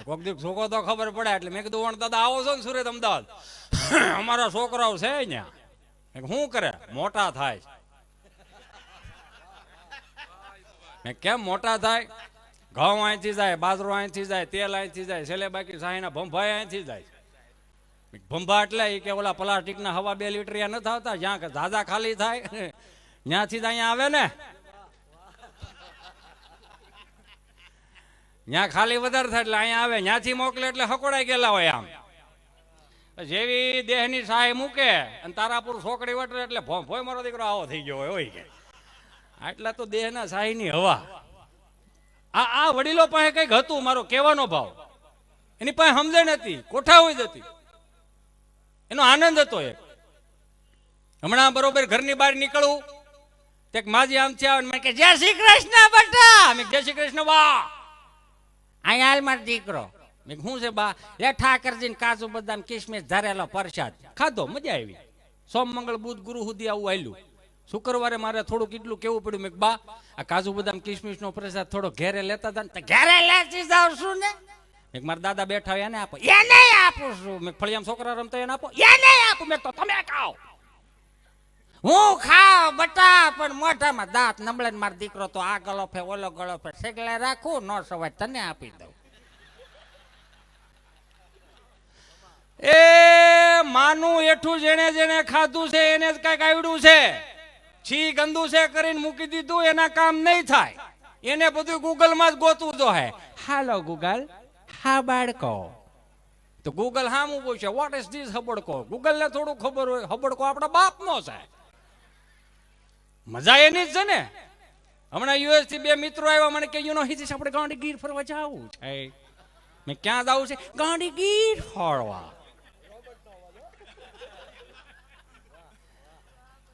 કોક દી છોકરો તો ખબર પડે. એટલે મેં કીધું વણ દાદા આવો છો ને સુરત અમદાવાદ, અમારા છોકરાઓ છે અહીંયા. શું કરે? મોટા થાય. મેં કેમ મોટા થાય? ઘઉં અહીંથી જાય, બાજરો અહીંથી જાય, તેલ અહીંથી જાય, છેલ્લે બાકી સાહીના ભંભાઈ અહીંથી જાય. ભંભા એટલે કે ઓલા પ્લાસ્ટિકના હવા 2 લીટરિયા નથી આવતા, જ્યાં કે ઝાઝા ખાલી થાય ત્યાંથી જ અહીંયા આવે ને. ત્યાં ખાલી વધારે થાય એટલે અહીંયા આવે, ત્યાંથી મોકલે એટલે હકોડાઈ ગયેલા હોય. આમ જેવી દેહની સહાય મૂકે અને તારાપુર છોકરી વટરે એટલે ભોય મારો દીકરો આવો થઈ ગયો હોય કે. આટલા તો દેહના સહાયની હવા. આ વડીલો પાસે કઈક હતું, મારો કહેવાનો ભાવ. એની પાસે સમજણ હતી, કોઠા હોય હતી, એનો આનંદ હતો. હમણાં બરોબર ઘરની બહાર નીકળવું તે માજી આમથી આવે મને કે જય શ્રી કૃષ્ણ બેટા. મેં જય શ્રી કૃષ્ણ બા. અહીંયા હાલ મારો દીકરો. મેં શું છે બા? એ ઠાકરજીને કાજુ બદામ કિસમિસ ધરેલો પ્રસાદ ખાધો, મજા આવી. સોમ મંગળ બુધ ગુરુ સુધી આવું આલ્યું. શુક્રવારે મારે થોડું કેટલું કેવું પડ્યું. મેં બા આ કાજુ બદામ કિસમિસ નો પ્રસાદ થોડો ઘેરે લેતા હતા ને. ઘેરે લેતી જાવ છું ને. મેં મારા દાદા બેઠા હોય એને આપો. એને આપું છું. મેં ફળિયામ છોકરા રમતા એને આપો. એને આપું. મેં તો તમે ખાઓ. હું ખાવ બટા, પણ મોઢામાં દાંત નબળે. મારો દીકરો તો આ ગળો ફે ઓલો ગળો ફે સેગલે રાખું ન સવાય તને આપી દઉં. એ માનું એઠું જેને જેને ખાધું છે એને જ કઈક આવડ્યું છે. છી ગંદુ છે કરીને મૂકી દીધું એના કામ નહીં થાય. એને બધું ગૂગલ માં જ ગોતવું તો હે. હાલો ગૂગલ, હા બાળકો. તો ગૂગલ હામું પૂછે વોટ ઇઝ ધીસ હબડકો. ગૂગલ ને થોડું ખબર હોય હબડકો આપણા બાપ નો છે. મજા એની જ છે ને. હમણાં યુએસ થી બે મિત્રો આવ્યા મને કે યુ નો હિસ આપણે ગાંડી ગીર ફરવા જવું છે. મેં ક્યાં જવું છે? ગાંડી ગીર ફરવા.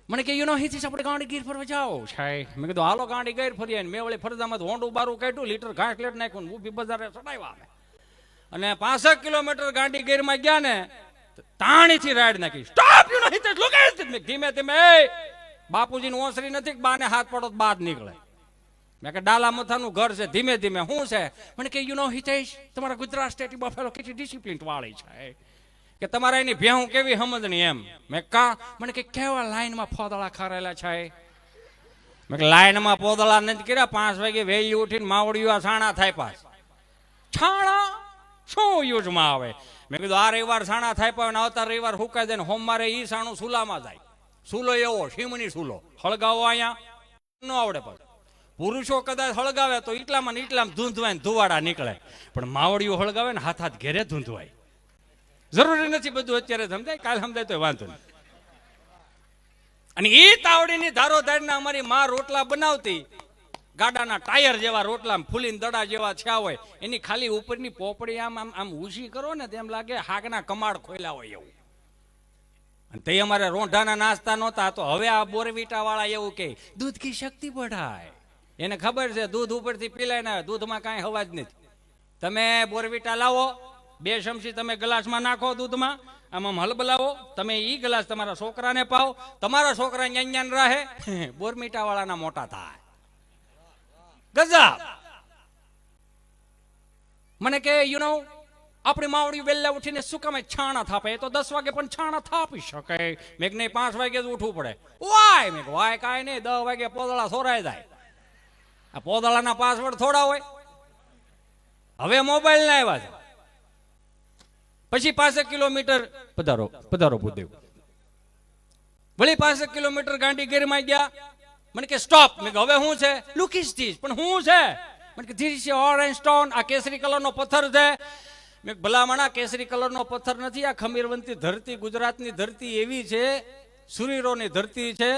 મને કે યુ નો હિસ આપણે ગાંડી ગીર ફરવા જવું છે. મેં કીધું હાલો ગાંડી ગીર ફરીએ. મેં વળી ફરજામાં હોંડું બારું કાઢ્યું, લીટર ઘાસ લેટ નાખ્યું, ઊભી બજારે ચડાવ્યા. અને 65 કિલોમીટર ગાંડી ગીર માં ગયા ને તાણીથી રાઈડ નાખી. Stop you know his look at this. ધીમે ધીમે બાપુજી નું ઓસરી નથી, બાને હાથ પડો બાદ નીકળે. મેં કે ડાલા મથાનું ઘર છે. ધીમે ધીમે શું છે? મને કે યુ નો હિતેશ તમારા ગુજરાત સ્ટેટ બફેલો કેટલી ડિસિપ્લિન વાળી છે કે તમારા એની ભેહું કેવી સમજણી એમ. મેં કા? મને કે કેવા લાઈનમાં પોદળા ખરેલા છે. મેં કે લાઈનમાં પોદળા નથી કર્યા. 5 વાગે વહેલી ઉઠીને માવડિયું છાણા થાય. પાસ છાણા શું યુઝમાં આવે? મેં કીધું આ રવિવાર છાણા થાય પાવે ને આવતા રવિવાર હુકાઈ જાય ને સોમવારે ઈ છાણું સુલામાં જાય. સુલો એવો શીમની સુલો હળગાવો અહીંયા ન આવડે. પણ પુરુષો કદાચ હળગાવે તો એટલામાં ને એટલામાં ધૂંધવાય ને ધુવાડા નીકળે. પણ માવડિયું હળગાવે ને હાથ હાથ ઘેરે ધૂંધવાય. જરૂરી નથી બધું અત્યારે સમજાય, કાલ સમજાય તો વાંધો નહીં. અને એ તાવડીની ધારો ધારીને અમારી માં રોટલા બનાવતી. ગાડાના ટાયર જેવા રોટલા ફૂલીને દડા જેવા થયા હોય. એની ખાલી ઉપરની પોપડી આમ આમ આમ ઊંચી કરો ને તેમ લાગે હાકના કમાડ ખોલ્યા હોય એવું. અને તે અમારે રોંઢાના નાસ્તા નહોતા. તો હવે આ બોરવીટા વાળા એવું કે દૂધ કી શક્તિ બઢાય. એને ખબર છે દૂધ ઉપરથી પીલાય ને દૂધમાં કાંઈ હવા જ નથી. તમે બોરવીટા લાવો, 2 ચમચી તમે ગ્લાસમાં નાખો દૂધમાં, આમ હલબલાવો. તમે ઈ ગ્લાસ તમારા છોકરાને પાવ. તમારા છોકરા ન્યાન રહે, બોરમીટા વાળાના મોટા થાય. ગજબ. મને કે યુ નો આપણી માવડી વહેલા ઉઠીને શું કામ છાણા થાપે? એ તો 10 વાગે પણ છાણા થાપી શકે. મેં નહીં 5 વાગે જ ઉઠવું પડે. વાય મેં વાય કાંઈ નહીં, 10 વાગે પોદળા સોરાઈ જાય. આ પોદળાના પાસવર્ડ થોડા હોય. હવે મોબાઈલ ના આવ્યા છે. પછી 5 કિલોમીટર પધારો પધારો ભૂદેવ. વળી 5 કિલોમીટર ગાંડી ગીરમાં ગયા. મને કે સ્ટોપ. મેં હવે શું છે? Look is this. પણ શું છે? મને કે ધીસ ઇઝ ઓરેન્જ સ્ટોન. આ કેસરી કલરનો પથ્થર છે. મેં ભલામણા કેસરી કલરનો પથ્થર નથી. આ ખમીરવંતી ધરતી, ગુજરાતની ધરતી એવી છે. સુરીરોની ધરતી છે,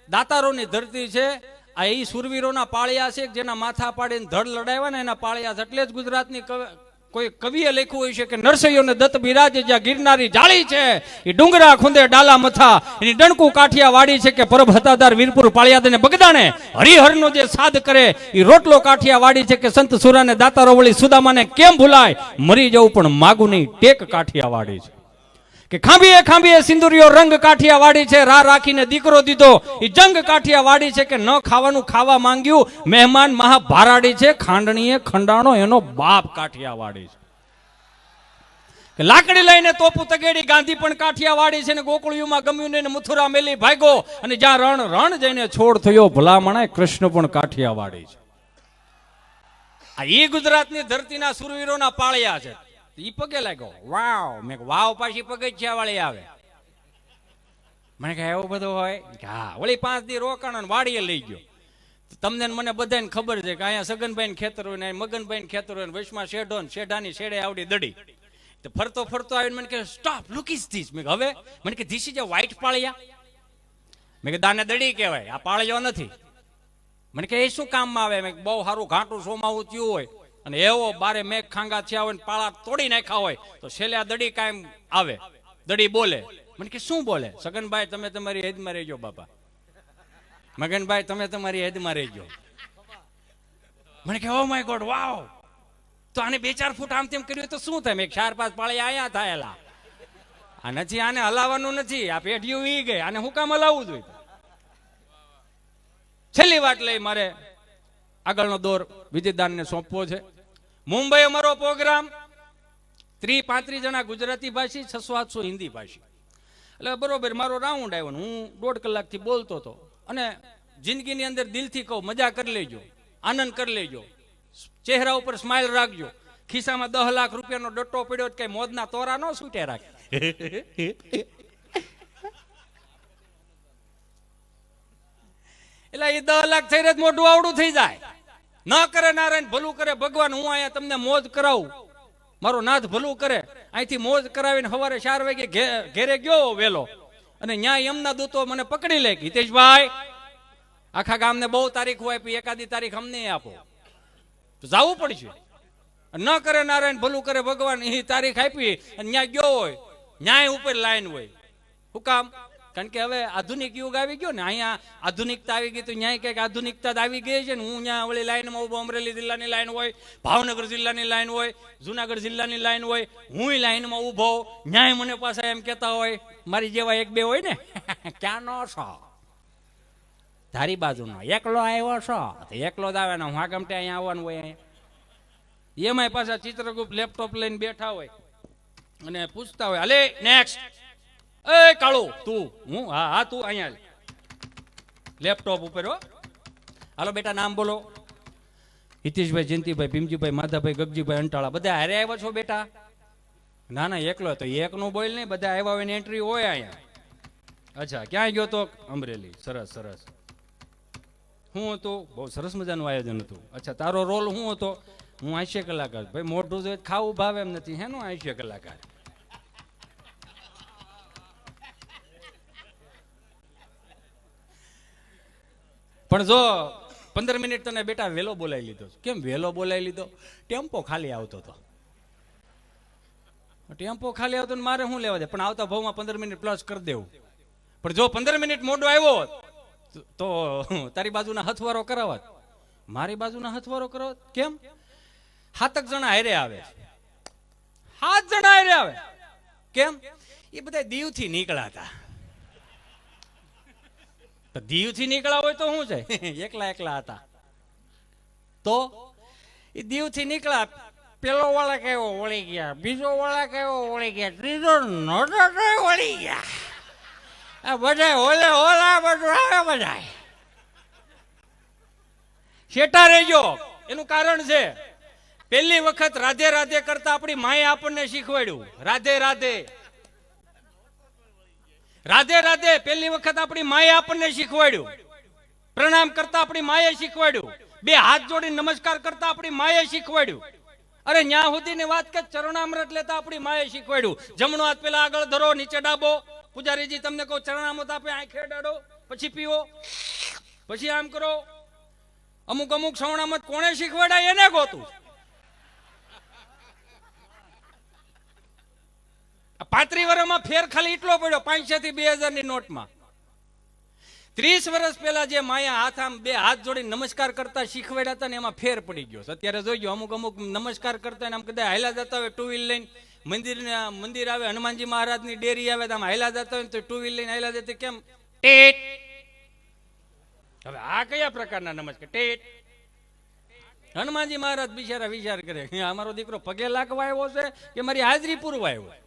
દાતારોની ધરતી છે. આ એ સુરવીરોના પાળિયા છે જેના માથા પાડીને ધડ લડાવ્યા ને એના પાળિયા છે. એટલે જ ગુજરાતની કોઈ કવિએ લખ્યું હોય છે કે નરસૈયોને દત્ત બિરાજે જ્યાં ગિરનારી જાળી છે એ ડુંગરા ખૂંદે ડાલા મથા એની ડણકુ કાઠિયા વાડી છે કે પરબ હતાદાર વીરપુર પાળિયાદ ને બગદાણે હરિહરનો જે સાદ કરે એ રોટલો કાઠિયા વાડી છે કે સંત સુરાને દાતારો વળી સુદામાને કેમ ભૂલાય મરી જવું પણ માગું નહીં ટેક કાઠિયા વાડી છે કે ખાંભીએ ખાંભીએ સિંદુરિયો રંગ કાઠિયા વાડી છે રા રાખીને દીકરો દીધો એ જંગ કાઠિયા વાડી છે કે ન ખાવાનું ખાવા માંગ્યું મહેમાન મહાભારાડી છે ખાંડણીએ ખંડાણો એનો બાપ કાઠિયા વાડી છે કે લાકડી લઈને તોપુ તગેડી ગાંધી પણ કાઠિયા વાડી છે ને ગોકુળિયુમાં ગમ્યું ને મથુરા મેલી ભાગ્યો અને જ્યાં રણ રણ જઈને છોડ થયો ભલામણા કૃષ્ણ પણ કાઠિયા વાડી છે આ એ ગુજરાતની ધરતીના સુરવીરોના પાળિયા છે ઈ પગે લાગ્યો વાવ મેં વાવ પાછી પગથિયા વાળી આવે મને કહે એવું બધું હોય કે હા વળી 5 દી રોકાણ વાડીએ લઈ ગયો તમને મને બધાને ખબર છે કે અહીંયા સગનભાઈ ને ખેતર હોય ને મગનભાઈ ને ખેતર હોય ને વૈશમાં શેઢો ને શેઢાની શેડે આવડી દડી તો ફરતો ફરતો આવીને મને કે સ્ટોપ લુક ઇઝ ધીસ મેં હવે મને કે ધીસ ઇઝ અ વ્હાઈટ પાળિયા મેં કે દાને દડી કહેવાય આ પાળિયો નથી મને કે એ શું કામમાં આવે મેં બહુ સારું ઘાટું સોમાવું થયું હોય અને એવો બારે મેઘ ખાંગા થયા હોય પાળા તોડી નાખ્યા હોય તો છેલ્લે આ દડી કાયમ આવે દડી બોલે મને કે શું બોલે સગનભાઈ તમે તમારી હેજમાં રહેજો બાપા મગનભાઈ તમે તમારી હેદમાં રહેજો. મને કે ઓ માય ગોડ વાવ, તો આને 2-4 ફૂટ આમ તેમ કર્યું તો શું થાય? મેં 4-5 પાળી આયા થાયેલા. આ નથી, આને હલાવવાનું નથી, આ પેઢીઓ ઈ ગઈ, આને હું કામ હલાવવું જોઈએ? છેલ્લી વાત લઈ મારે આગળનો દોર વિજયદાનને સોંપવો છે. મુંબઈ અમારો પ્રોગ્રામ, 30-35 જણા ગુજરાતી ભાષી, 600-800 હિન્દી ભાષી. એટલે બરોબર મારો રાઉન્ડ આવ્યો, હું 1.5 કલાકથી બોલતો હતો. અને જિંદગીની અંદર દિલથી કહું, મજા કરી લેજો, આનંદ કરી લેજો, ચહેરા ઉપર સ્માઇલ રાખજો. ખિસ્સામાં 10 લાખ રૂપિયાનો ડટ્ટો પડ્યો, કઈ મોજના તોરા ન છૂટે રાખે. એટલે એ 10 લાખ થઈ રહે મોઢું આવડું થઈ જાય. ન કરે નારાયણ, ભલું કરે ભગવાન. હું અહીંયા તમને મોજ કરાવું, મારો નાથ ભલું કરે. અહીંથી મોજ કરાવીને સવારે 4 વાગે ઘેરે ગયો વેલો, અને ન્યાય એમના દૂતો મને પકડી લે, હિતેશભાઈ આખા ગામને બહુ તારીખ હોય, પણ એકાદી તારીખ અમને આપો, તો જવું પડશે. ન કરે નારાયણ, ભલું કરે ભગવાન, એ તારીખ આપી અને ન્યા ગયો હોય, ન્યાય ઉપર લાઈન હોય. શું કામ? કારણ કે હવે આધુનિક યુગ આવી ગયો ને, અહીંયા આધુનિકતા આવી ગઈ, તો ન્યાય કઈક આધુનિકતા આવી ગઈ છે ને. હું ત્યાં વળી લાઈનમાં ઉભો, અમરેલી જિલ્લાની લાઈન હોય, ભાવનગર જિલ્લાની લાઈન હોય, જુનાગઢ જિલ્લાની લાઈન હોય, હું લાઈનમાં ઉભો, ન્યાય મને પાછા એમ કહેતા હોય, મારી જેવા 1-2 હોય ને, ક્યાં નો છો? ધારી બાજુનો એકલો આવ્યો છો? એકલો જ આવે ને, હું આગમટે અહીંયા આવવાનું હોય. અહીંયા એમાંય પાછા ચિત્રગુપ્ત લેપટોપ લઈને બેઠા હોય અને પૂછતા હોય, હાલે નેક્સ્ટ, એ કાળુ તું, હું હા તું અહીંયા લેપટોપ ઉપર. હો, હાલો બેટા નામ બોલો. હિતેશભાઈ, જયંતિભાઈ, ભીમજીભાઈ, માધાભાઈ, ગગજીભાઈ, અંટાળા. બધા હારે આવ્યા છો બેટા? ના ના, એકલો. તો એકનું બોલ નહીં, બધા આવ્યા હોય ને એન્ટ્રી હોય અહીંયા. અચ્છા, ક્યાં ગયો તો? અમરેલી. સરસ સરસ. હું હતું? બહુ સરસ મજાનું આયોજન હતું. અચ્છા, તારો રોલ શું હતો? હું હાસ્ય કલાકાર. ભાઈ મોઢું જોઈએ ખાવું ભાવે એમ નથી, હેનું હાસ્ય કલાકાર? પણ જો 15 મિનિટ તને બેટા વેલો બોલાવી લીધો. કેમ વેલો બોલાવી લીધો? ટેમ્પો ખાલી આવતો હતો. ટેમ્પો ખાલી આવતો ને મારે શું લેવા દે? પણ આવતા ભાવમાં 15 મિનિટ પ્લસ કરી દેવું. પણ જો 15 મિનિટ મોડો આવ્યો તો તારી બાજુના હથવારો કરાવત, મારી બાજુના હથવારો કરાવત. કેમ? 7 જણા હારે આવે, 7 જણા હારે આવે. કેમ? એ બધા દીવથી નીકળ્યા હતા. દીવથી નીકળ્યા હોય તો શું છે? એકલા એકલા હતા. તો એ દીવથી નીકળ્યા, પેલો વાળા કેવો વળી ગયા, બીજો વાળા કેવો વળી ગયા, ત્રીજો નોટો વળી ગયા. આ બધા ઓલે ઓલા બધું આવે બધા. શેટા રહેજો. એનું કારણ છે, પહેલી વખત રાધે રાધે કરતા આપણી માએ આપણને શીખવાડ્યું. રાધે રાધે, રાધે રાધે પહેલી વખત આપણી માએ આપણને શીખવાડ્યું. પ્રણામ કરતા આપણી માએ શીખવાડ્યું. 2 હાથ જોડીને નમસ્કાર કરતા આપણી માએ શીખવાડ્યું. અરે ન્યા સુધીની વાત કે ચરણામૃત લેતા આપણી માએ શીખવાડ્યું. જમણો હાથ પેલા આગળ ધરો, નીચે ડાબો. પૂજારીજી તમને કહો ચરણામૃત આપે, આંખે ડાડો, પછી પીવો, પછી આમ કરો. અમુક અમુક સવણામત કોણે શીખવાડાય એને ગોતું. 35 વર્ષમાં ફેર ખાલી એટલો પડ્યો, 500 થી 2000 ની નોટમાં. 30 વર્ષ પહેલા જે માયા હાથ આમ 2 હાથ જોડી નમસ્કાર કરતા શીખવાડ્યા હતા ને, એમાં ફેર પડી ગયો. અત્યારે જોઈજો, અમુક અમુક નમસ્કાર કરતા આમ કદાચ હાયલા જતા હોય 2 વ્હીલ લઈને, મંદિર આવે, હનુમાનજી મહારાજની ડેરી આવે, આમ હાયલા જતા હોય તો 2 વ્હીલ લઈને હાયલા જતા કેમ ટેટ. હવે આ કયા પ્રકારના નમસ્કાર? ટેટ. હનુમાનજી મહારાજ બિચારા વિચાર કરે, અમારો દીકરો પગે લાગવા આવ્યો છે કે મારી હાજરી પૂરવા આવ્યો?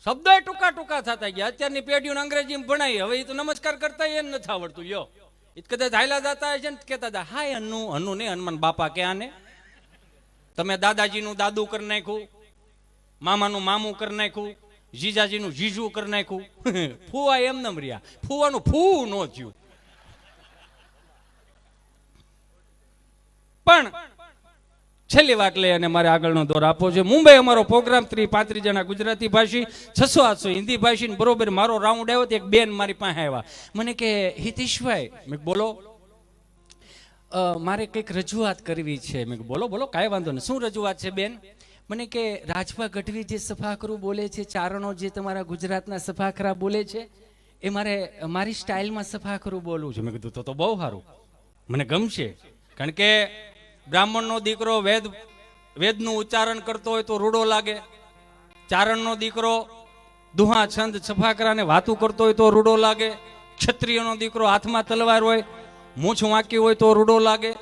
શબ્દો ટૂંકા ટૂંકા થતા ગયા. અત્યારની પેઢીઓને અંગ્રેજીમાં ભણાવી, હવે એ તો નમસ્કાર કરતા એ નથી આવડતું. યો એ કદાચ હાયલા જતા હોય છે ને કહેતા હતા, હાય અન્નુ ને હનુમાન બાપા કે આને તમે દાદાજીનું દાદુ કરી નાખ્યું, મામાનું મામું કરી નાખ્યું, જીજાજીનું જીજુ કરી નાખ્યું. ફૂવા એમ નમ રહ્યા, ફૂવાનું ફૂ નો થયું. પણ છેલ્લી વાત લઈ અને મારે આગળનો દોર આપવો છે. મુંબઈ અમારો પ્રોગ્રામ, 30-35 જણા ગુજરાતી ભાષી, 600-800 હિન્દી ભાષી. બરોબર મારો રાઉન્ડ આવ્યો તો એક બેન મારી પાસે આવ્યા. મને કે હિતેશભાઈ, મેં બોલો, મારે કંઈક રજૂઆત કરવી છે. મેં બોલો બોલો, કાંઈ વાંધો નહીં. શું રજૂઆત છે બેન? મને કે રાજભા ગઢવી જે સફાકરું બોલે છે, ચારણો જે તમારા ગુજરાતના સફાકરા બોલે છે, એ મારી સ્ટાઇલમાં સફાકરું બોલવું છે. મેં કીધું તો બહુ સારું, મને ગમશે. કારણ કે બ્રાહ્મણનો દીકરો વેદનું ઉચ્ચારણ કરતો હોય તો રૂડો લાગે, ચારણનો દીકરો દુહા છંદ સફાકરાને વાતું કરતો હોય તો રૂડો લાગે, ક્ષત્રિયનો દીકરો હાથમાં તલવાર હોય, મૂછ વાંકી હોય તો રૂડો લાગે,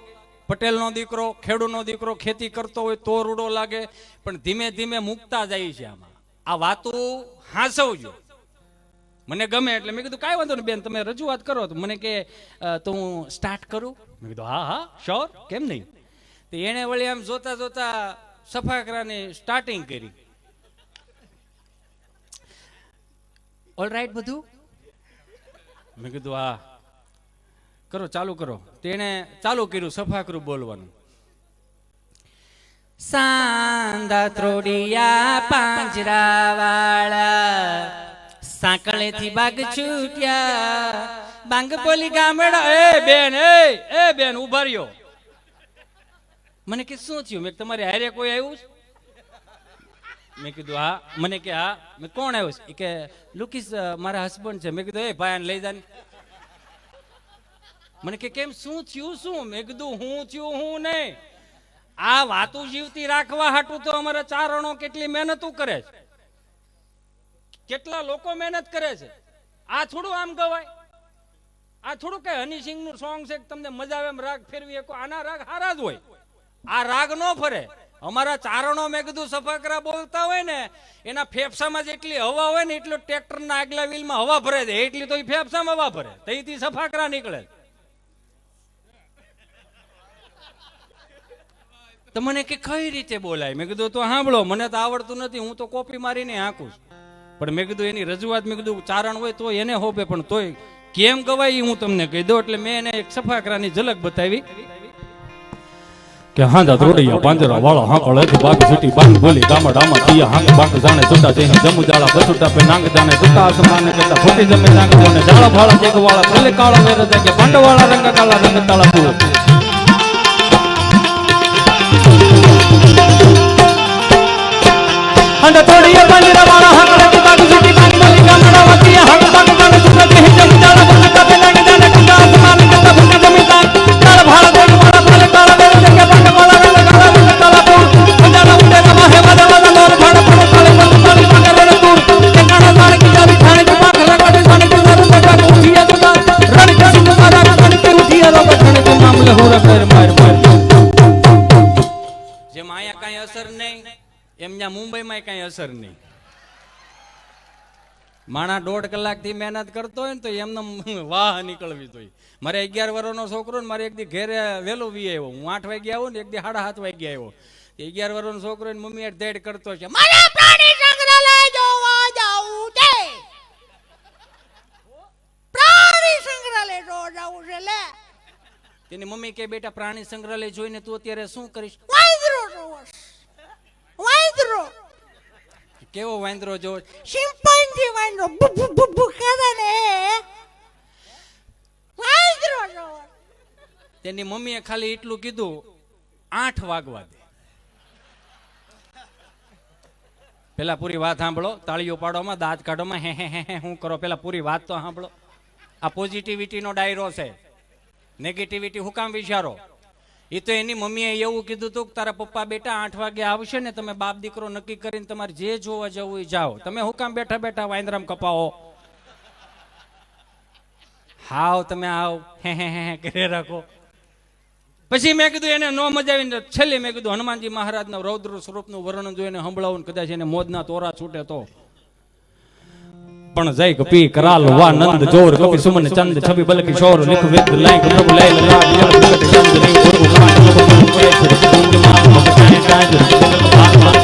પટેલનો દીકરો ખેડૂતનો દીકરો ખેતી કરતો હોય તો રૂડો લાગે. પણ ધીમે ધીમે મૂકતા જાય છે આમાં. આ વાતું હાંસવજો, મને ગમે. એટલે મેં કીધું કાંઈ વાંધો નહીં બેન, તમે રજૂઆત કરો. તો મને કે તો હું સ્ટાર્ટ કરું. મેં કીધું હા હા શ્યોર, કેમ નહીં. તો એણે વળી આમ જોતા જોતા સફાકરાની સ્ટાર્ટિંગ કરી. ઓલ રાઈટ બધું? મેં કીધું હા કરો, ચાલુ કરો. તેણે ચાલુ કર્યું સફાકરું બોલવાનું. સાંદા ત્રોડિયા પાંજરા વાળા, સાંકળેથી બાગ છૂટ્યા, બાંગ બોલી ગામડા. એ બેન ઉભા રહ્યો. મને કે શું થયું? મેં તમારી હારે કોઈ આવ્યું છે? મેં કીધું હા. મને કે હા. મેં કોણ આવ્યું છે? કે લુકીસ મારા હસબન્ડ છે. મેં કીધું એ ભાઈ આને લઈ જા. મને કે કેમ, શું થયું શું? મેં કીધું હું થયું હું નહીં, આ વાતું જીવતી રાખવા હાટું તો અમારા ચારણો કેટલી મહેનતું કરે છે, કેટલા લોકો મહેનત કરે છે. આ થોડું આમ ગવાય? આ થોડું કઈ હની સિંહ નું સોંગ છે તમને મજા આવે એમ રાગ ફેરવી શકો? આના રાગ હારા જ હોય, આ રાગ નો ફરે. અમારા ચારણો મેં કીધું સફાકરા બોલતા હોય ને, એના ફેફસામાં જેટલી હવા હોય ને એટલો ટ્રેક્ટરના આગલા વ્હીલમાં હવા ભરે છે, એટલી તો ફેફસામાં હવા ભરે, તેથી સફાકરા નીકળે. તો મને કે કઈ રીતે બોલાય? મેં કીધું તો સાંભળો, મને તો આવડતું નથી, હું તો કોપી મારીને હાંકું છું. પણ મેં કીધું એની રજૂઆત, મેં કીધું ચારણ હોય તો એને હોપે, પણ તોય કેમ ગવાય હું તમને કહી દઉં. એટલે મેં એને એક સફાકરાની ઝલક બતાવી કે હાંડા ત્રોડિયા પાંજરા વાળા હાંકળેથી બાગ છૂટી, બાંગ બોલી ગામડામાં તિયા હાંક બાંગ જાણે છૂટા છે જમુજાળા બસુટા પે નાંગ જાણે છૂટા આસમાન કરતા ખોટી જમે નાંગ જાણે જાળા ભાળા જેગ વાળા ભલે કાળા વેર કે પાંડવાળા રંગ કાળા રંગ તાળા પૂરો. હાંડા ત્રોડિયા પાંજરા વાળા હાંકળેથી બાગ છૂટી, બાંગ બોલી ગામડામાં તિયા હાંક બાંગ જાણે છૂટા છે જમુજાળા બસુટા પે નાંગ જાણે છૂટા આસમાન કરતા ખોટી જમે નાંગ જાળા ભાળા જેગ વાળા ભલે કાળા વેર કે પાંડવાળા રંગ કાળા રંગ તાળા પૂરો. જેમ અહીંયા કઈ અસર નહીં એમ ત્યાં મુંબઈમાં કઈ અસર નહીં. માણા 1.5 કલાકથી મહેનત કરતો હોય ને તો એમને વાહ નીકળવી જોઈએ. મારે 11 વર્ષનો છોકરો ને, મારે એક દી ઘેરે વહેલો વી આવ્યો, હું 8 વાગે આવું ને એક દી 7:30 વાગે આવ્યો. 11 વર્ષનો છોકરો ને મમ્મી ધેડ કરતો છે, મારે પ્રાણી સંગ્રહાલય જોવા જાવું છે, પ્રાણી સંગ્રહાલય જોવા જાવું છે. લે તેની મમ્મી કે બેટા પ્રાણી સંગ્રહાલય જોઈને તું અત્યારે શું કરીશ? વાંદરો જોવો. વાંદરો? કેવો વાંદરો જોવો? ચિંપાંજી વાંદરો બુ કરે ને, વાંદરો જોવો. તેની મમ્મીએ ખાલી એટલું કીધું, 8 વાગવા દે. પેલા પૂરી વાત સાંભળો, તાળીઓ પાડોમાં દાંત કાઢોમાં હે હે હે હું કરો. પેલા પૂરી વાત તો સાંભળો. આ પોઝિટિવિટીનો ડાયરો છે, નેગેટિવિટી હું કામ વિચારો? એ તો એની મમ્મીએ એવું કીધું હતું કે તારા પપ્પા બેટા 8 વાગે આવશે ને, તમે બાપ દીકરો નક્કી કરીને તમારે જે જોવા જવું એ જાઓ, તમે હું કામ બેઠા બેઠા વાંદરામ કપાવો? હાવ તમે આવ હે હે હે કરે રાખો. પછી મેં કીધું એને નો મજા આવીને છેલ્લે મેં કીધું હનુમાનજી મહારાજના રૌદ્ર સ્વરૂપનું વર્ણન જોઈને સંભળાવું, કદાચ એને મોજના તોરા છૂટે તો. પણ જય કપી કરાલ વા નંદ જોર કપી સુમન ચંદ છબી બલ કિશોર લિખ વેદ લાય પ્રભુ લૈલ લાલ યલ પ્રગટ ચંદ નહીં ગુરુ કાંડ પ્રભુ કે ગુંજ માં ભક્તાય કાંજ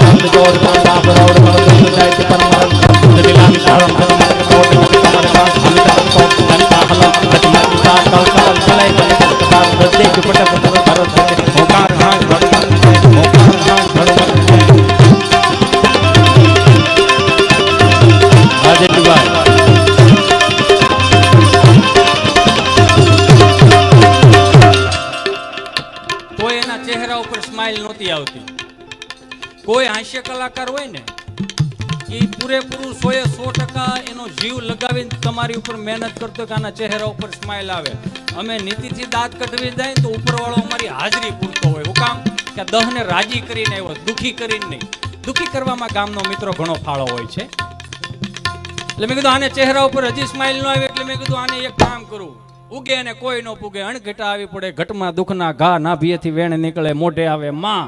ચંદ જોર કાંડા બરોડ મરદ જાય તે પરમાર દિલાન ધર્મ ધર્મ કોટ તમાર પાસ હમિતા તો ધનતા હલ રચના પિતા કલ કલ ચલાય બલ કતાર દેખ પટ પટ ભરત હોકાર હાથ ભડમન હોકાર હાથ ભડમન આજે દુબાઈ કોઈ એના ચહેરા ઉપર સ્માઈલ નહોતી આવતી. કોઈ હાસ્ય કલાકાર હોય ને એ પૂરેપૂરું 100% એનો જીવ લગાવીને તમારી ઉપર મહેનત કરતો કે આના ચહેરા ઉપર સ્માઇલ આવે. અમે નીતિથી દાંત કઢવી જાય તો ઉપરવાળો અમારી હાજરી પૂરતો હોય. હું કામ કે દહને રાજી કરીને આવ્યો, દુખી કરીને નહીં. દુખી કરવામાં ગામનો મિત્રો ઘણો ફાળો હોય છે. એટલે મેં કીધું આને ચહેરા ઉપર હજી સ્માઇલ ન આવે એટલે મેં કીધું આને એક કામ કરું, ઉગે અને કોઈ ન પૂગે, અણઘટા આવી પડે ઘટમાં દુઃખના ઘા, નાભીએથી વેણ નીકળે મોઢે આવે માં.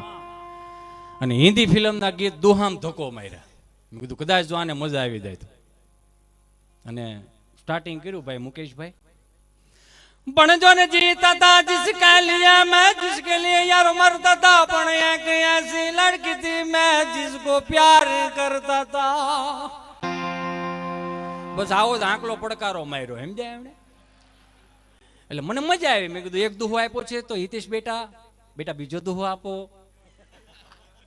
અને હિન્દી ફિલ્મના ગીત દુહામ ધક્કો માર્યા. મેં કીધું કદાચ જો આને મજા આવી જાય તો. અને સ્ટાર્ટિંગ કર્યું ભાઈ મુકેશભાઈ, પણ જો ને જીતા તા जिसके लिए मैं जिसके लिए यार मरता था, પણ एक ऐसी लड़की थी मैं जिसको प्यार करता था. બસ આવો જ આંકલો પડકારો માર્યો સમજાય એમણે. એટલે મને મજા આવી. મેં કીધું એક દુહો આપ્યો છે તો હિતેશ બેટા બીજો દુહો આપો.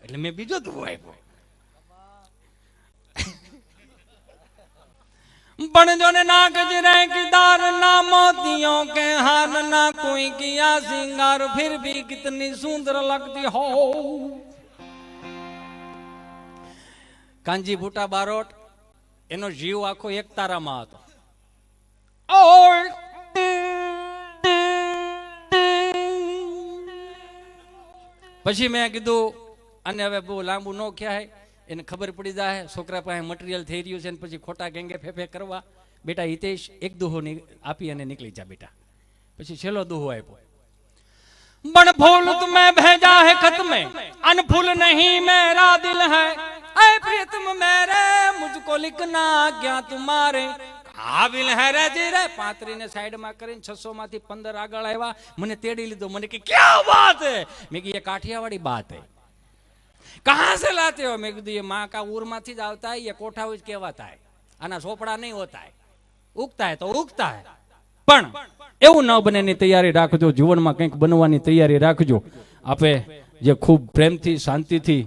એટલે મેં બીજો દુહો આપ્યો. પણ જો ને ના ગજરે કિદાર ના મોતિयों के हार ना कोई किया सिंगार फिर भी कितनी सुंदर लगती हो. કાનજી ભૂટા બારોટ એનો જીવ આખો એક તારામાં હતો. પછી મેં કીધું અને હવે બહુ લાંબુ ન ખ્યાય, એને ખબર પડી જાય છોકરા પાસે મટીરિયલ થઈ રહ્યું છે ને પછી ખોટા ગેંગે ફેફે કરવા. બેટા હિતેશ એક દુહો આપી અને નીકળી જા બેટા. પછી છેલ્લો દુહો આપ્યો, બણ ફૂલ તુમે ભેજા હે ખત મેં અનફૂલ નહીં મેરા દિલ હૈ, ऐ प्रियतम मेरे मुझको लिखना क्या तुम्हारे काबिल है रे जी रे. 35 ને સાઈડ માં કરીને 600 માંથી 15 આગળ આવ્યા. મને તેડી લીધો. મને કે क्या बात है? મેં કીધું ये काठियावाड़ी बात है. कहां से लाते हो? मैं कीधु ये माँ का उर માંથી જ આવતા है, ये कोठा उज કહેવાતા है, આના સોપડા નહીં હોતા है, ઉગતા है तो उगता है. પણ એવું ન બને ની તૈયારી રાખજો, જીવનમાં કંઈક બનવાની તૈયારી રાખજો. આપે જે ખૂબ પ્રેમથી શાંતિથી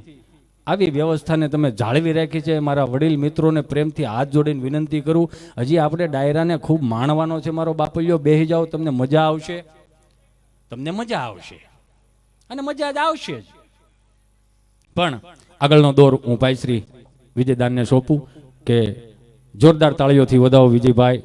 આવી વ્યવસ્થાને તમે જાળવી રાખી છે. મારા વડીલ મિત્રોને પ્રેમથી હાથ જોડીને વિનંતી કરું, હજી આપણે ડાયરાને ખૂબ માણવાનો છે. મારો બાપલિયો બેહી જાઓ, તમને મજા આવશે, તમને મજા આવશે અને મજા જ આવશે જ. પણ આગળનો દોર હું ભાઈ શ્રી વિજયદાનને સોંપું કે જોરદાર તાળીઓથી વધાવો વિજયભાઈ.